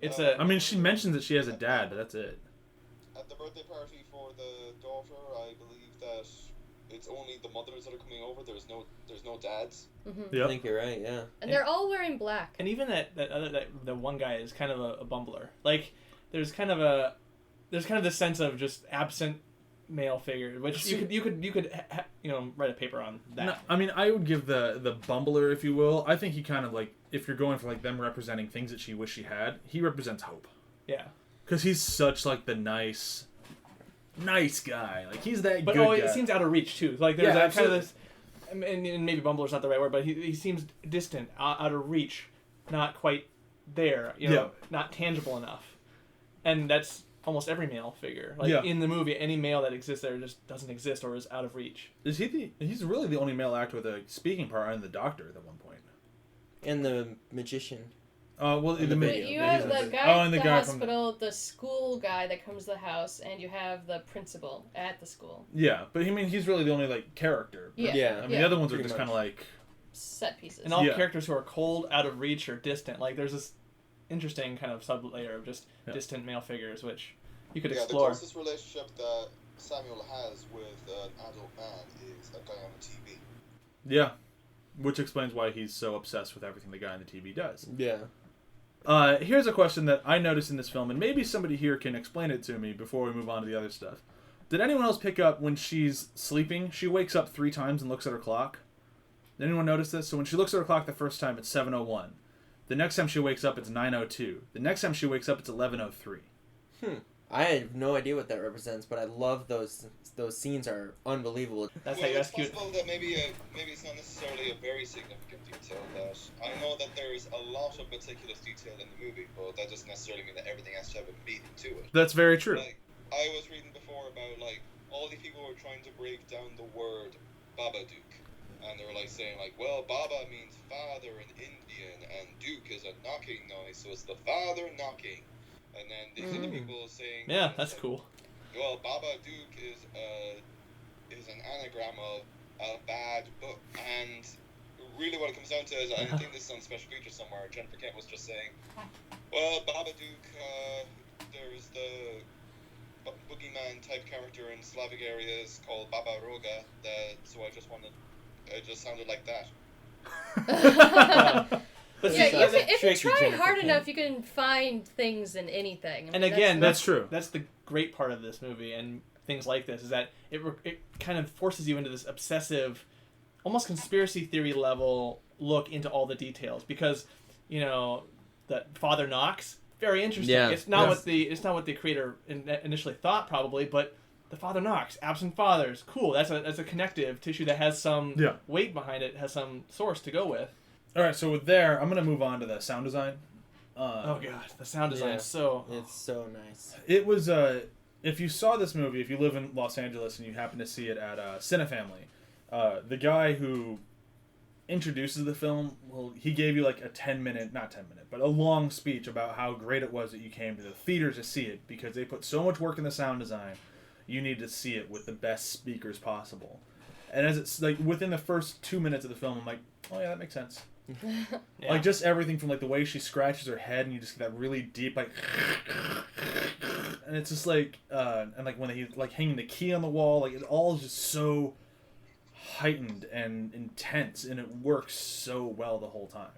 It's I mean, she mentions that she has a dad, but that's it. At the birthday party for the daughter, I believe that it's only the mothers that are coming over. There's no dads. Mm-hmm. Yep. I think you're right. Yeah. And they're all wearing black. And even that the one guy is kind of a bumbler. Like, there's kind of this sense of just absent male figure, which you could write a paper on that. No, I mean, I would give the bumbler, if you will. I think he kind of, like, if you're going for, like, them representing things that she wish she had, he represents hope. Yeah. Because he's such, like, the nice guy. Like, he's that But good guy. it seems out of reach too. Like, there's that kind absolutely. of this, and maybe bumbler's not the right word, but he seems distant, out of reach, not quite there. Not tangible enough. And that's almost every male figure. Like, in the movie, any male that exists there just doesn't exist or is out of reach. He's really the only male actor with a speaking part and the doctor at one point. And the magician. Well, And the the But video. you Yeah, have he's the in guy and at the the guy from hospital, the school guy that comes to the house, and you have the principal at the school. Yeah, but I mean, he's really the only, like, character. Yeah. Yeah. I mean, the other ones are Pretty just kind of like... Set pieces. And all Yeah. characters who are cold, out of reach, or distant. Like, there's this interesting kind of sub-layer of just distant male figures, which you could The explore. closest relationship that Samuel has with an adult man is a guy on the TV. Yeah. Which explains why he's so obsessed with everything the guy on the TV does. Yeah. Here's a question that I noticed in this film, and maybe somebody here can explain it to me before we move on to the other stuff. Did anyone else pick up when she's sleeping, she wakes up 3 times and looks at her clock? Did anyone notice this? So when she looks at her clock the first time, it's 7:01. The next time she wakes up, it's 9:02. The next time she wakes up, it's 11:03. I have no idea what that represents, but I love those scenes are unbelievable. That's Well, how you it's execute. possible that maybe it's not necessarily a very significant detail. That I know that there's a lot of meticulous detail in the movie, but that doesn't necessarily mean that everything has to have a meaning to it. That's very true. Like, I was reading before about like all these people were trying to break down the word Babadook, and they were like saying like, well, Baba means father in Indian, and Duke is a knocking noise, so it's the father knocking. And then these other people saying, Yeah, that's cool. well, Babadook is an anagram of a bad book, and really what it comes down to is, I think this is on special feature somewhere. Jennifer Kent was just saying, well, Babadook, there's the boogeyman type character in Slavic areas called Baba Roga, so it just sounded like that. But Yeah, see, if you try Jennifer hard Kent. enough, you can find things in anything. I mean, and again, That's true. That's the great part of this movie and things like this is that it kind of forces you into this obsessive, almost conspiracy theory level look into all the details because, that Father Knox, very interesting. Yeah. It's not what the creator initially thought probably, but the Father Knox, absent fathers, cool. That's a connective tissue that has some weight behind it, has some source to go with. All right, so with there, I'm gonna move on to the sound design. Oh god, the sound design Yeah. is so. It's so nice. It was if you saw this movie, if you live in Los Angeles and you happen to see it at Cinefamily, the guy who introduces the film, well, he gave you like a 10-minute, not 10-minute, but a long speech about how great it was that you came to the theater to see it because they put so much work in the sound design. You need to see it with the best speakers possible. And as it's like within the first 2 minutes of the film, I'm like, oh yeah, that makes sense. Yeah. Like just everything from like the way she scratches her head and you just get that really deep like and it's just like and like when he like hanging the key on the wall, like it all is just so heightened and intense and it works so well the whole time.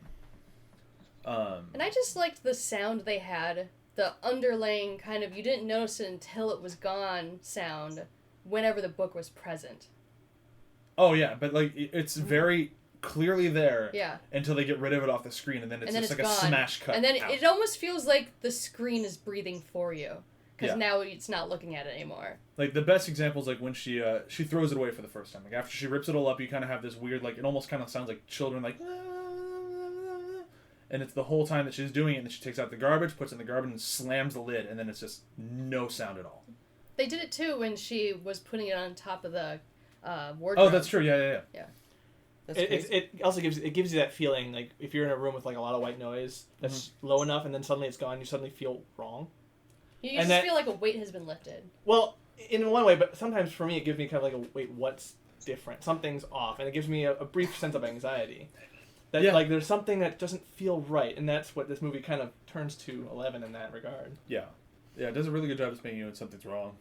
And I just liked the sound they had, the underlaying kind of you didn't notice it until it was gone sound whenever the book was present. Oh yeah, but like it's very clearly there until they get rid of it off the screen and then it's just like gone. a smash cut and then out. it almost feels like the screen is breathing for you because Yeah. now it's not looking at it anymore. Like the best example is like when she throws it away for the first time. Like after she rips it all up, you kind of have this weird like it almost kind of sounds like children like and it's the whole time that she's doing it and then she takes out the garbage, puts it in the garbage and slams the lid and then it's just no sound at all. They did it too when she was putting it on top of the wardrobe. Oh, that's true. Yeah. That's It also gives you that feeling like if you're in a room with like a lot of white noise that's low enough and then suddenly it's gone, you suddenly feel wrong. You just feel like a weight has been lifted. Well, in one way, but sometimes for me it gives me kind of like a wait, what's different? Something's off, and it gives me a brief sense of anxiety. That like there's something that doesn't feel right, and that's what this movie kind of turns to 11 in that regard. Yeah, it does a really good job of making you know something's wrong.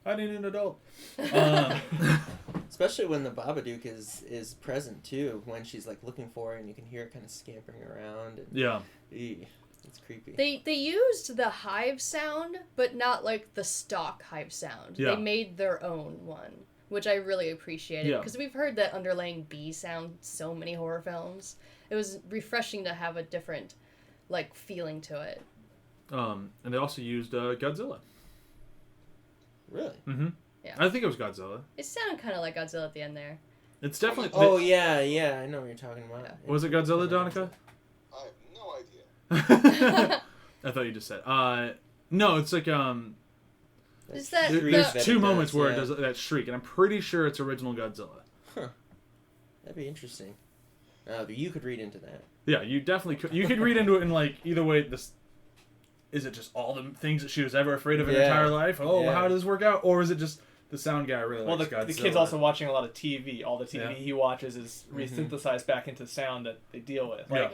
I need an adult. Especially when the Babadook is present too, when she's like looking for it and you can hear it kind of scampering around. And, it's creepy. They used the hive sound, but not like the stock hive sound. Yeah. They made their own one, which I really appreciated because we've heard that underlying bee sound so many horror films. It was refreshing to have a different like feeling to it. And they also used Godzilla. Really? Mm-hmm. Yeah. I think it was Godzilla. It sounded kind of like Godzilla at the end there. It's definitely. Oh yeah, I know what you're talking about. Yeah. Was it Godzilla, Donnacha? I have no idea. I thought you just said. No, it's like Is that There's the- two moments where it does that shriek, and I'm pretty sure it's original Godzilla. That'd be interesting. But you could read into that. Yeah, you definitely could. You could read into it in like either way. This is it just all the things that she was ever afraid of in her entire life? Oh, how does this work out? Or is it just the sound guy really likes Godzilla? The kid's also watching a lot of TV. All the TV he watches is resynthesized back into sound that they deal with. Like,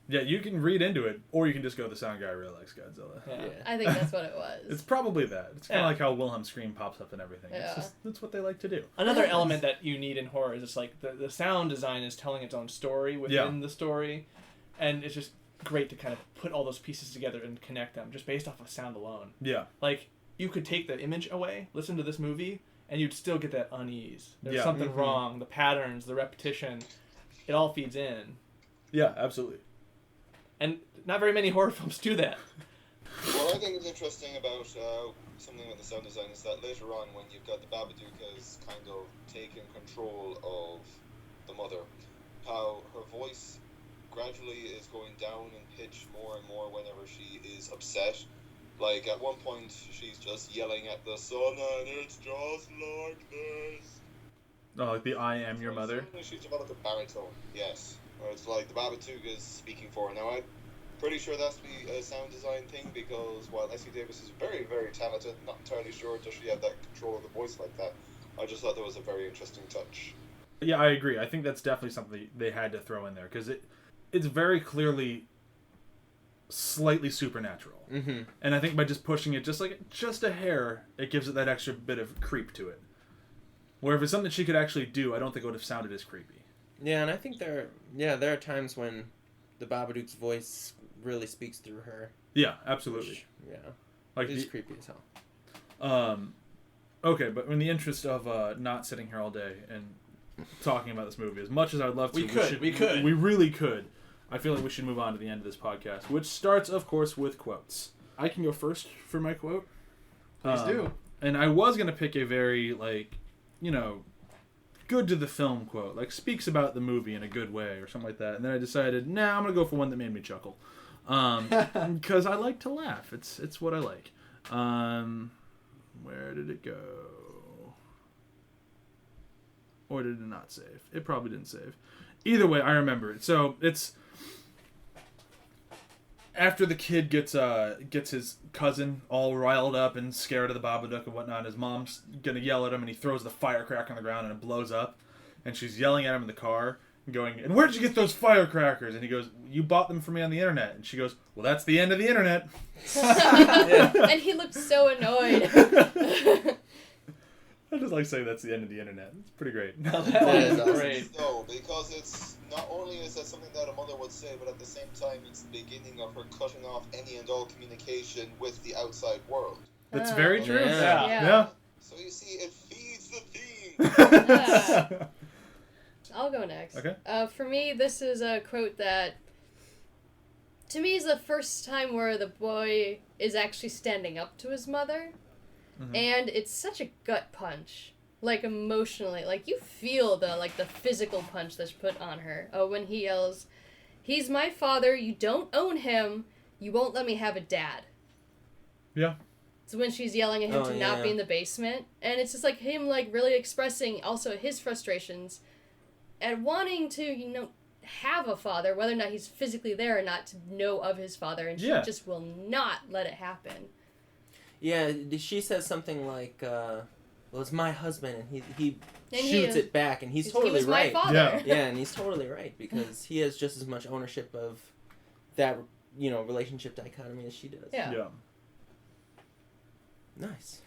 Yeah, you can read into it, or you can just go, the sound guy really likes Godzilla. Yeah. I think that's what it was. It's probably that. It's kind of like how Wilhelm Scream pops up and everything. Yeah. It's just, that's what they like to do. Another element that you need in horror is just like the sound design is telling its own story within the story, and it's just great to kind of put all those pieces together and connect them just based off of sound alone. Yeah. Like, you could take the image away, listen to this movie, and you'd still get that unease. There's Yeah. something wrong. The patterns, the repetition, it all feeds in. Yeah, absolutely. And not very many horror films do that. What I think is interesting about something with the sound design is that later on, when you've got the Babadook has kind of taken control of the mother, how her voice gradually is going down in pitch more and more whenever she is upset. Like, at one point, she's just yelling at the sun, and it's just like this. Oh, like the I am your mother. Suddenly she's developed a baritone, yes. Where it's like the Babadook is speaking for her. Now, I'm pretty sure that's the sound design thing, because while Essie Davis is very, very talented, not entirely sure does she have that control of the voice like that. I just thought that was a very interesting touch. Yeah, I agree. I think that's definitely something they had to throw in there, because it's very clearly slightly supernatural. Mm-hmm. And I think by just pushing it just a hair, it gives it that extra bit of creep to it. Where if it's something she could actually do, I don't think it would have sounded as creepy. Yeah, and I think there are times when the Babadook's voice really speaks through her. Yeah, absolutely. Which, yeah, Like it's creepy as hell. Okay, but in the interest of not sitting here all day and talking about this movie, as much as I'd love to, we really could. I feel like we should move on to the end of this podcast, which starts, of course, with quotes. I can go first for my quote. Please do. And I was going to pick a very, good to the film quote. Like, speaks about the movie in a good way or something like that. And then I decided, I'm going to go for one that made me chuckle. Because I like to laugh. It's what I like. Where did it go? Or did it not save? It probably didn't save. Either way, I remember it. So, it's... After the kid gets his cousin all riled up and scared of the Babadook and whatnot, his mom's gonna yell at him, and he throws the firecracker on the ground and it blows up. And she's yelling at him in the car, going, "And where'd you get those firecrackers?" And he goes, "You bought them for me on the internet." And she goes, "Well, that's the end of the internet." And he looked so annoyed. I just like saying that's the end of the internet. It's pretty great. No, that is awesome. great. No, because it's not only is that something that a mother would say, but at the same time, it's the beginning of her cutting off any and all communication with the outside world. That's very true. Yeah. So you see, it feeds the theme. I'll go next. Okay. For me, this is a quote that, to me, is the first time where the boy is actually standing up to his mother. Mm-hmm. And it's such a gut punch, like emotionally, like you feel the physical punch that's put on her. Oh, when he yells, "He's my father. You don't own him. You won't let me have a dad." Yeah. So when she's yelling at him to not be in the basement, and it's just like him really expressing also his frustrations, and wanting to have a father, whether or not he's physically there or not, to know of his father, and she just will not let it happen. Yeah, she says something like, well, it's my husband, and he shoots it back, and he's totally right. My father. Yeah, and he's totally right, because he has just as much ownership of that, relationship dichotomy as she does. Yeah. Nice.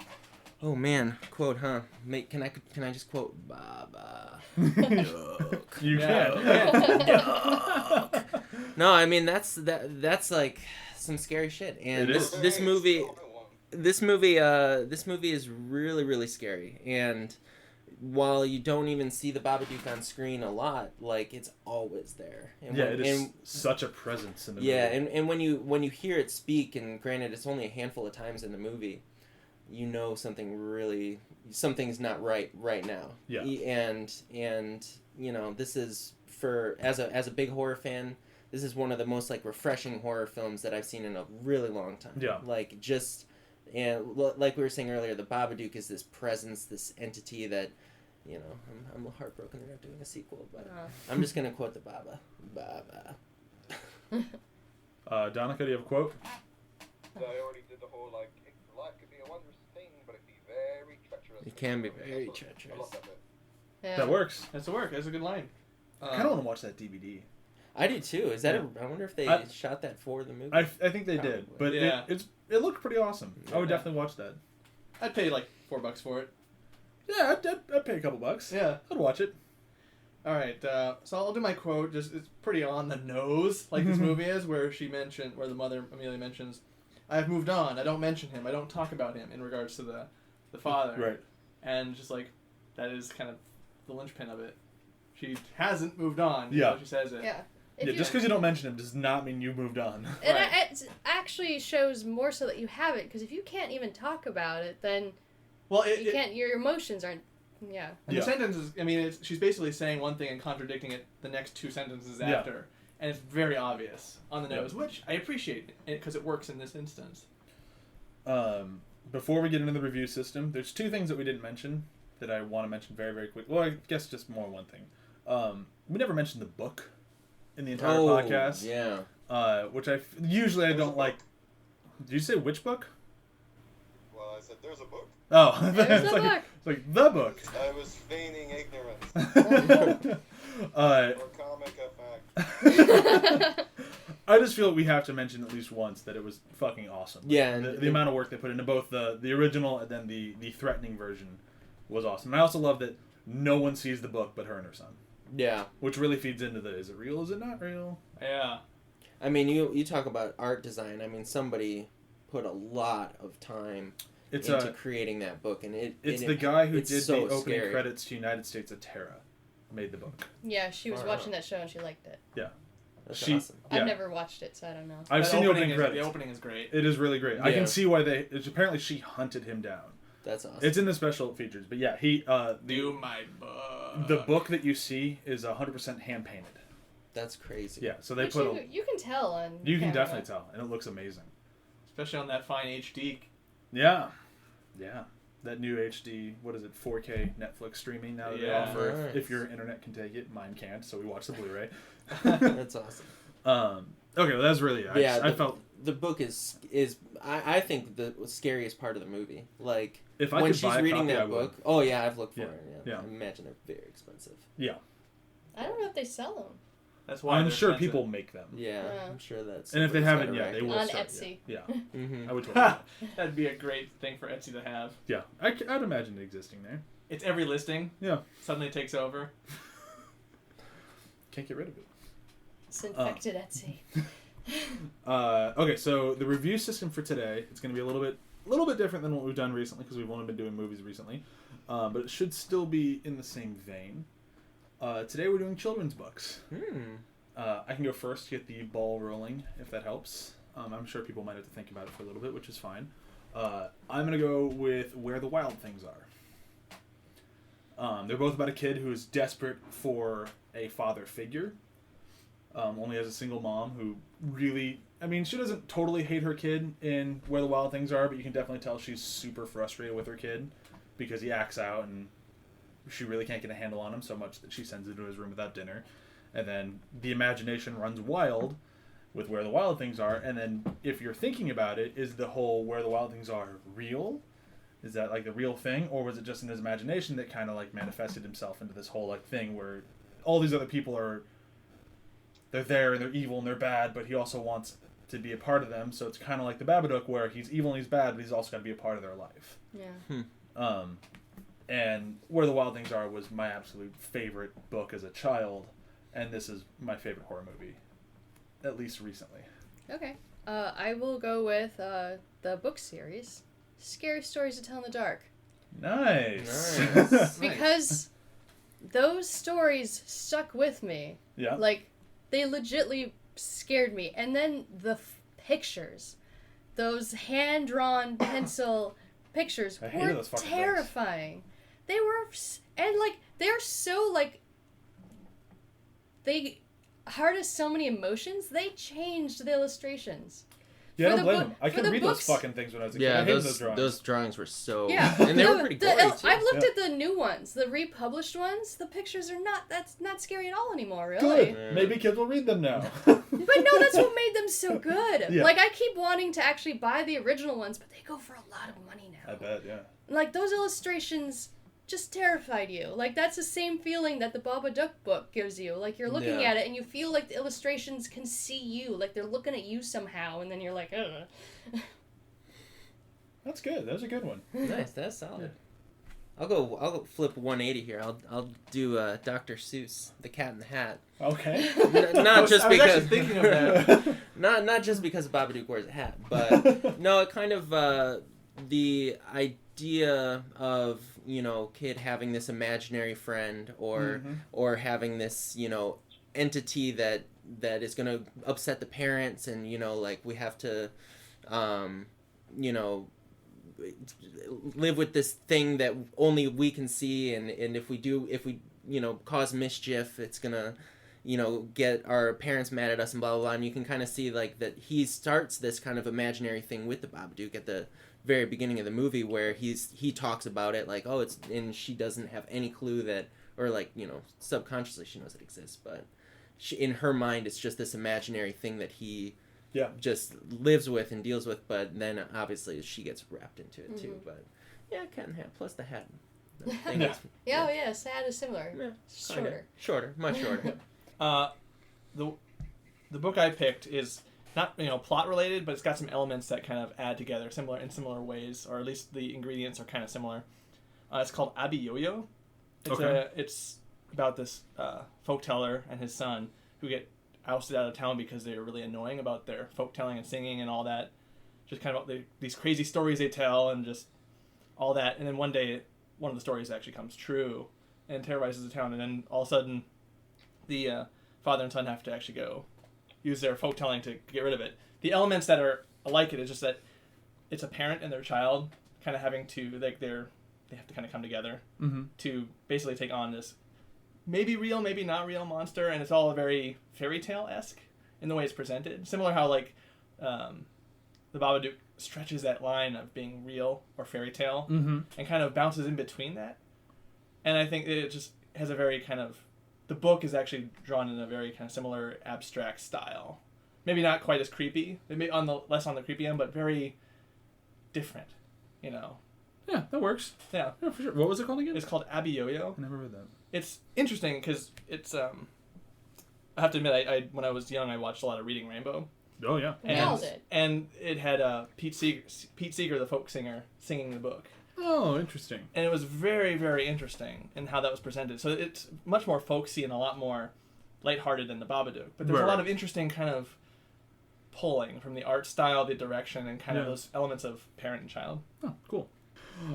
Oh, man. Quote, huh? Can I just quote, Baba? You can. No, I mean, that's like some scary shit. And this movie is really, really scary. And while you don't even see the Babadook on screen a lot, it's always there. And it is such a presence in the movie. Yeah, and when you hear it speak, and granted it's only a handful of times in the movie, something's not right now. Yeah. And this is as a big horror fan, this is one of the most refreshing horror films that I've seen in a really long time. Yeah. And like we were saying earlier, the Babadook is this presence, this entity that, I'm heartbroken they're not doing a sequel, but I'm just gonna quote the Baba. Donnacha, do you have a quote? I already did the whole life could be a wondrous thing, but it can be very treacherous. It can be very treacherous. I love that bit. Yeah. That works. That's a good line. I kind of want to watch that DVD. I do too. Is that I wonder if they shot that for the movie? I think they did, but it looked pretty awesome. I would definitely watch that. I'd pay $4 for it. Yeah, I'd pay a couple bucks. Yeah, I'd watch it. All right, so I'll do my quote. It's pretty on the nose, like this movie is, where the mother Amelia mentions, "I've moved on. I don't mention him. I don't talk about him," in regards to the father. Right. And just that is kind of the linchpin of it. She hasn't moved on. Yeah. She says it. Yeah. Yeah, just because you don't mention him does not mean you moved on. And it actually shows more so that you haven't, because if you can't even talk about it, then you can't. Your emotions aren't. Yeah. And the sentence is, I mean, she's basically saying one thing and contradicting it the next 2 sentences after, and it's very obvious on the nose, which I appreciate because it works in this instance. Before we get into the review system, there's 2 things that we didn't mention that I want to mention very, very quickly. Well, I guess just more one thing. We never mentioned the book in the entire podcast. Yeah. Which usually I don't like. Did you say which book? Well, I said there's a book. Oh, There's the book. It's like the book. I was feigning ignorance. Or comic effect. I just feel we have to mention at least once that it was fucking awesome. Yeah. The amount of work they put into both the original and then the threatening version was awesome. And I also love that no one sees the book but her and her son. Yeah. Which really feeds into the, is it real, is it not real? Yeah. I mean, you talk about art design. I mean, somebody put a lot of time into creating that book, and it's the guy who did so the opening scary. credits to United States of Terra made the book. Yeah, she was watching that show and she liked it. Yeah. That's She- awesome. Yeah. I've never watched it, so I don't know. I've seen the opening The credits. opening is great. It is really great. I Yeah. can see why apparently she hunted him down. That's awesome. It's in the special features, but yeah, Do my book. the book that you see is 100% hand painted. That's crazy. Yeah, so they Which put you can tell on you can camera. definitely tell, and it looks amazing. Especially on that fine HD. Yeah, that new HD, what is it, 4K Netflix streaming now that they offer. Nice. If your internet can take it, mine can't, so we watch the Blu-ray. That's awesome. Okay, well, that's really it. I felt the book is I think the scariest part of the movie. Like if I when could she's buy a reading copy, I that would. book. Oh yeah, I've looked for Yeah. it. Yeah. I imagine they're very expensive. Yeah, I don't know if they sell them. That's why I'm they're sure expensive. people make them. Yeah, Yeah. I'm sure that's. And if they somebody's haven't, got a yeah, rack. they will On start. Etsy. Yeah, Mm-hmm. I would totally. That'd be a great thing for Etsy to have. Yeah, I'd imagine it existing there. It's every listing. Yeah, Suddenly takes over. can't get rid of it. It's infected Etsy. Okay, so the review system for today, it's going to be a little bit different than what we've done recently because we've only been doing movies recently, but it should still be in the same vein. Today we're doing children's books. I can go first to get the ball rolling if that helps. I'm sure people might have to think about it for a little bit, which is fine. I'm going to go with Where the Wild Things Are. They're both about a kid who is desperate for a father figure. Only has a single mom who really... I mean, she doesn't totally hate her kid in Where the Wild Things Are, but you can definitely tell she's super frustrated with her kid because he acts out and she really can't get a handle on him so much that she sends him to his room without dinner. And then the imagination runs wild with Where the Wild Things Are. And then if you're thinking about it, is the whole Where the Wild Things Are real? Is that like the real thing? Or was it just in his imagination that kind of like manifested himself into this whole like thing where all these other people are... They're there and they're evil and they're bad, but he also wants to be a part of them. So it's kind of like the Babadook, where he's evil and he's bad, but he's also got to be a part of their life. Yeah. And Where the Wild Things Are was my absolute favorite book as a child, and this is my favorite horror movie, at least recently. Okay. I will go with the book series, Scary Stories to Tell in the Dark. Nice. Nice. Because those stories stuck with me. Yeah. Like, they legitly scared me. And then the pictures, those hand-drawn pencil pictures I hated were those fucking terrifying. They were, and like, they're so like, they harnessed so many emotions, they changed the illustrations. Yeah, I For don't the blame book- him. I for couldn't the read books- those fucking things when I was a kid. I Yeah, hated those drawings were so... Yeah. And they were pretty gory, too. I've looked Yeah. at the new ones, the republished ones. The pictures are that's not scary at all anymore, really. Good. Yeah. Maybe kids will read them now. But no, that's what made them so good. Yeah. Like, I keep wanting to actually buy the original ones, but they go for a lot of money now. I bet, yeah. Like, those illustrations just terrified you. Like, that's the same feeling that the Babadook book gives you. Like, you're looking Yeah. at it and you feel like the illustrations can see you. Like, they're looking at you somehow, and then you're like, ugh. That's good. That was a good one. Nice, that's solid. I'll go flip 180 here. I'll do Dr. Seuss, The Cat in the Hat. Okay. Not just I was because actually thinking of that. not just because Babadook wears a hat, but no, it kind of the idea of, you know, kid having this imaginary friend or having this, you know, entity that is going to upset the parents, and like we have to live with this thing that only we can see, and if we cause mischief, it's gonna get our parents mad at us and blah blah blah. And you can kind of see like that he starts this kind of imaginary thing with the Babadook at the very beginning of the movie, where he talks about it like, oh, it's, and she doesn't have any clue that, or like subconsciously she knows it exists, but in her mind it's just this imaginary thing that he just lives with and deals with. But then obviously she gets wrapped into it too. But cat and hat plus the hat. The thing is, Sad is similar. Yeah, shorter, much shorter. The book I picked is not plot related, but it's got some elements that kind of add together in similar ways, or at least the ingredients are kind of similar. It's called Abiyoyo. It's about this folk teller and his son who get ousted out of town because they're really annoying about their folk telling and singing and all that. Just kind of these crazy stories they tell and just all that. And then one day, one of the stories actually comes true and terrorizes the town. And then all of a sudden, the father and son have to actually go use their folk telling to get rid of it. The elements that are like it is just that it's a parent and their child kind of having to they have to kind of come together to basically take on this maybe real, maybe not real monster, and it's all very fairy tale-esque in the way it's presented. Similar how the Babadook stretches that line of being real or fairy tale and kind of bounces in between that. And I think it just has a very kind of, the book is actually drawn in a very kind of similar abstract style. Maybe not quite as creepy, maybe less on the creepy end, but very different, Yeah, that works. Yeah, for sure. What was it called again? It's called Abiyoyo. I never read that. It's interesting because it's I have to admit, I when I was young I watched a lot of Reading Rainbow. Oh yeah, we all did. And it had Pete Seeger, the folk singer, singing the book. Oh, interesting. And it was very, very interesting in how that was presented. So it's much more folksy and a lot more lighthearted than the Babadook. But there's a lot of interesting kind of pulling from the art style, the direction, and kind of those elements of parent and child. Oh, cool.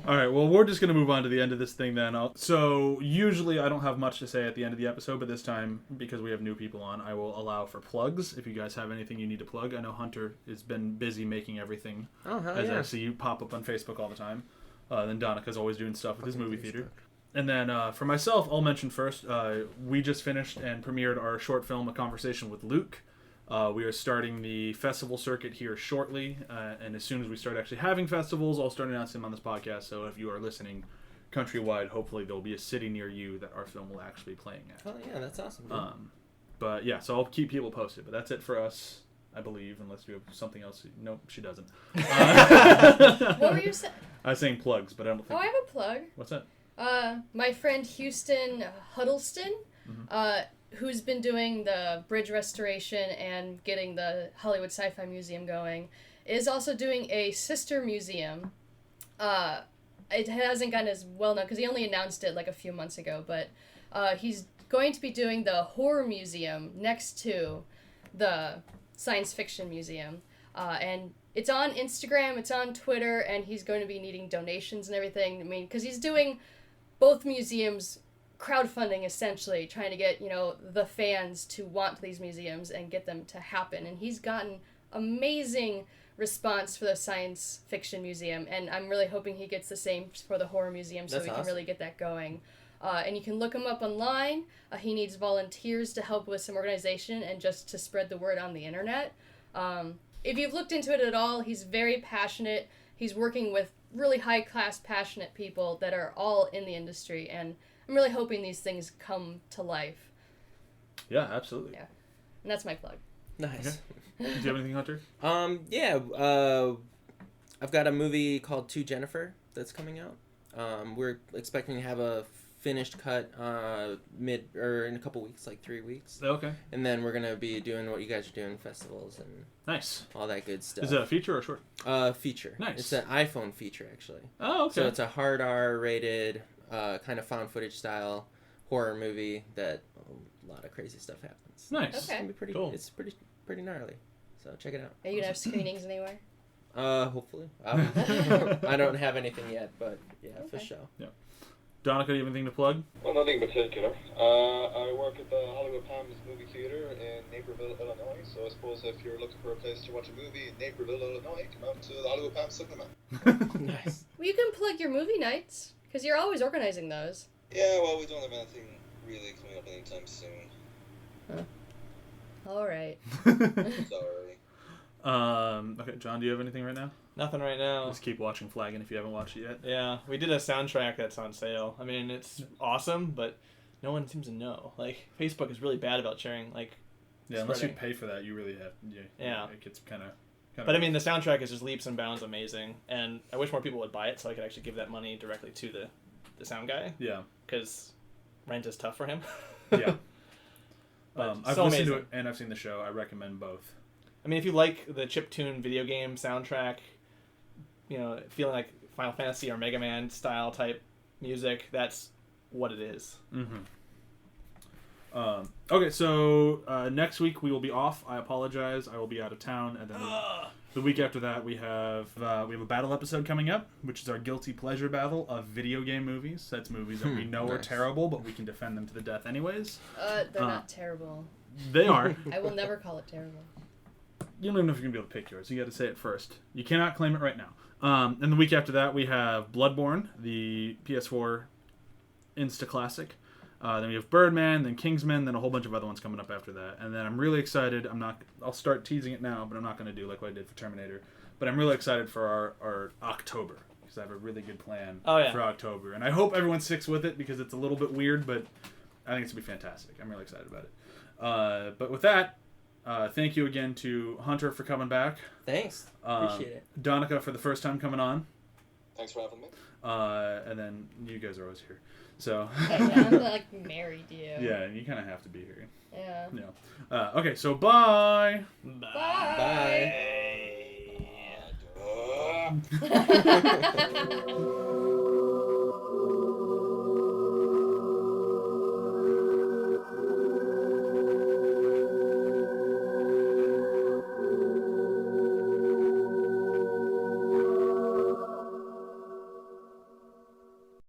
All right, well, we're just going to move on to the end of this thing then. So usually I don't have much to say at the end of the episode, but this time, because we have new people on, I will allow for plugs. If you guys have anything you need to plug. I know Hunter has been busy making everything. Oh, hell as yeah. I see you pop up on Facebook all the time. Then Donnacha's always doing stuff with his movie theater. And then for myself, I'll mention first, we just finished and premiered our short film, A Conversation with Luke. We are starting the festival circuit here shortly, and as soon as we start actually having festivals, I'll start announcing them on this podcast. So if you are listening countrywide, hopefully there'll be a city near you that our film will actually be playing at. Oh yeah, that's awesome. But yeah, so I'll keep people posted. But that's it for us, I believe, unless you have something else. Nope, she doesn't. What were you saying? I was saying plugs, but I don't think. Oh, I have a plug. What's that? My friend Houston Huddleston, who's been doing the bridge restoration and getting the Hollywood Sci-Fi Museum going, is also doing a sister museum. It hasn't gotten as well known because he only announced it like a few months ago, but he's going to be doing the horror museum next to the science fiction museum. And it's on Instagram, it's on Twitter, and he's going to be needing donations and everything. I mean, because he's doing both museums crowdfunding, essentially, trying to get, the fans to want these museums and get them to happen. And he's gotten amazing response for the science fiction museum, and I'm really hoping he gets the same for the horror museum, so we can really get that going. And you can look him up online. He needs volunteers to help with some organization and just to spread the word on the internet. If you've looked into it at all, he's very passionate. He's working with really high-class, passionate people that are all in the industry, and I'm really hoping these things come to life. Yeah, absolutely. Yeah, and that's my plug. Nice. Okay. Do you have anything, Hunter? I've got a movie called To Jennifer that's coming out. We're expecting to have a finished cut in a couple weeks, like 3 weeks. Okay. And then we're gonna be doing what you guys are doing, festivals and all that good stuff. Is it a feature or short? Feature. Nice. It's an iPhone feature, actually. Oh, okay. So it's a hard R rated, kind of found footage style horror movie that a lot of crazy stuff happens. Nice. Okay. It's gonna be pretty Cool. It's pretty gnarly. So check it out. Are you gonna have screenings anywhere? Hopefully. I don't have anything yet, but yeah, for Okay. sure. Donnacha, do you have anything to plug? Well, nothing in particular. I work at the Hollywood Palms Movie Theater in Naperville, Illinois. So I suppose if you're looking for a place to watch a movie in Naperville, Illinois, come out to the Hollywood Palms Cinema. Nice. Well, you can plug your movie nights, because you're always organizing those. Yeah, well, we don't have anything really coming up anytime soon. Alright. Sorry. Okay, John, do you have anything right now? Nothing right now. Just keep watching Flagon if you haven't watched it yet. Yeah, we did a soundtrack that's on sale. I mean, it's awesome, but no one seems to know. Like, Facebook is really bad about sharing, like, Yeah, unless you spreading. pay for that, you really have. Yeah. It gets kind of. But I mean, the soundtrack is just leaps and bounds amazing, and I wish more people would buy it so I could actually give that money directly to the sound guy, Yeah. because rent is tough for him. Yeah. But I've so listened to amazing. it and I've seen the show. I recommend both. I mean, if you like the chiptune video game soundtrack, you know, feeling like Final Fantasy or Mega Man style type music, that's what it is. Mm-hmm. Okay, so next week we will be off. I apologize. I will be out of town, and then the week after that we have a battle episode coming up, which is our guilty pleasure battle of video game movies. That's movies that we know are Nice. terrible, but we can defend them to the death anyways. They're not terrible. They are. I will never call it terrible. You don't even know if you're gonna be able to pick yours. You got to say it first. You cannot claim it right now. And the week after that we have Bloodborne, the PS4 Insta Classic. Then we have Birdman, then Kingsman, then a whole bunch of other ones coming up after that. And then I'm really excited. I'll start teasing it now, but I'm not going to do like what I did for Terminator. But I'm really excited for our October, because I have a really good plan for October. And I hope everyone sticks with it, because it's a little bit weird, but I think it's going to be fantastic. I'm really excited about it. But with that, thank you again to Hunter for coming back. Thanks. Appreciate it. Donnacha for the first time coming on. Thanks for having me. And then you guys are always here. So I'm like married to you. yeah, you kind of have to be here. Yeah. Yeah. Okay, so bye. Bye. Bye. Bye.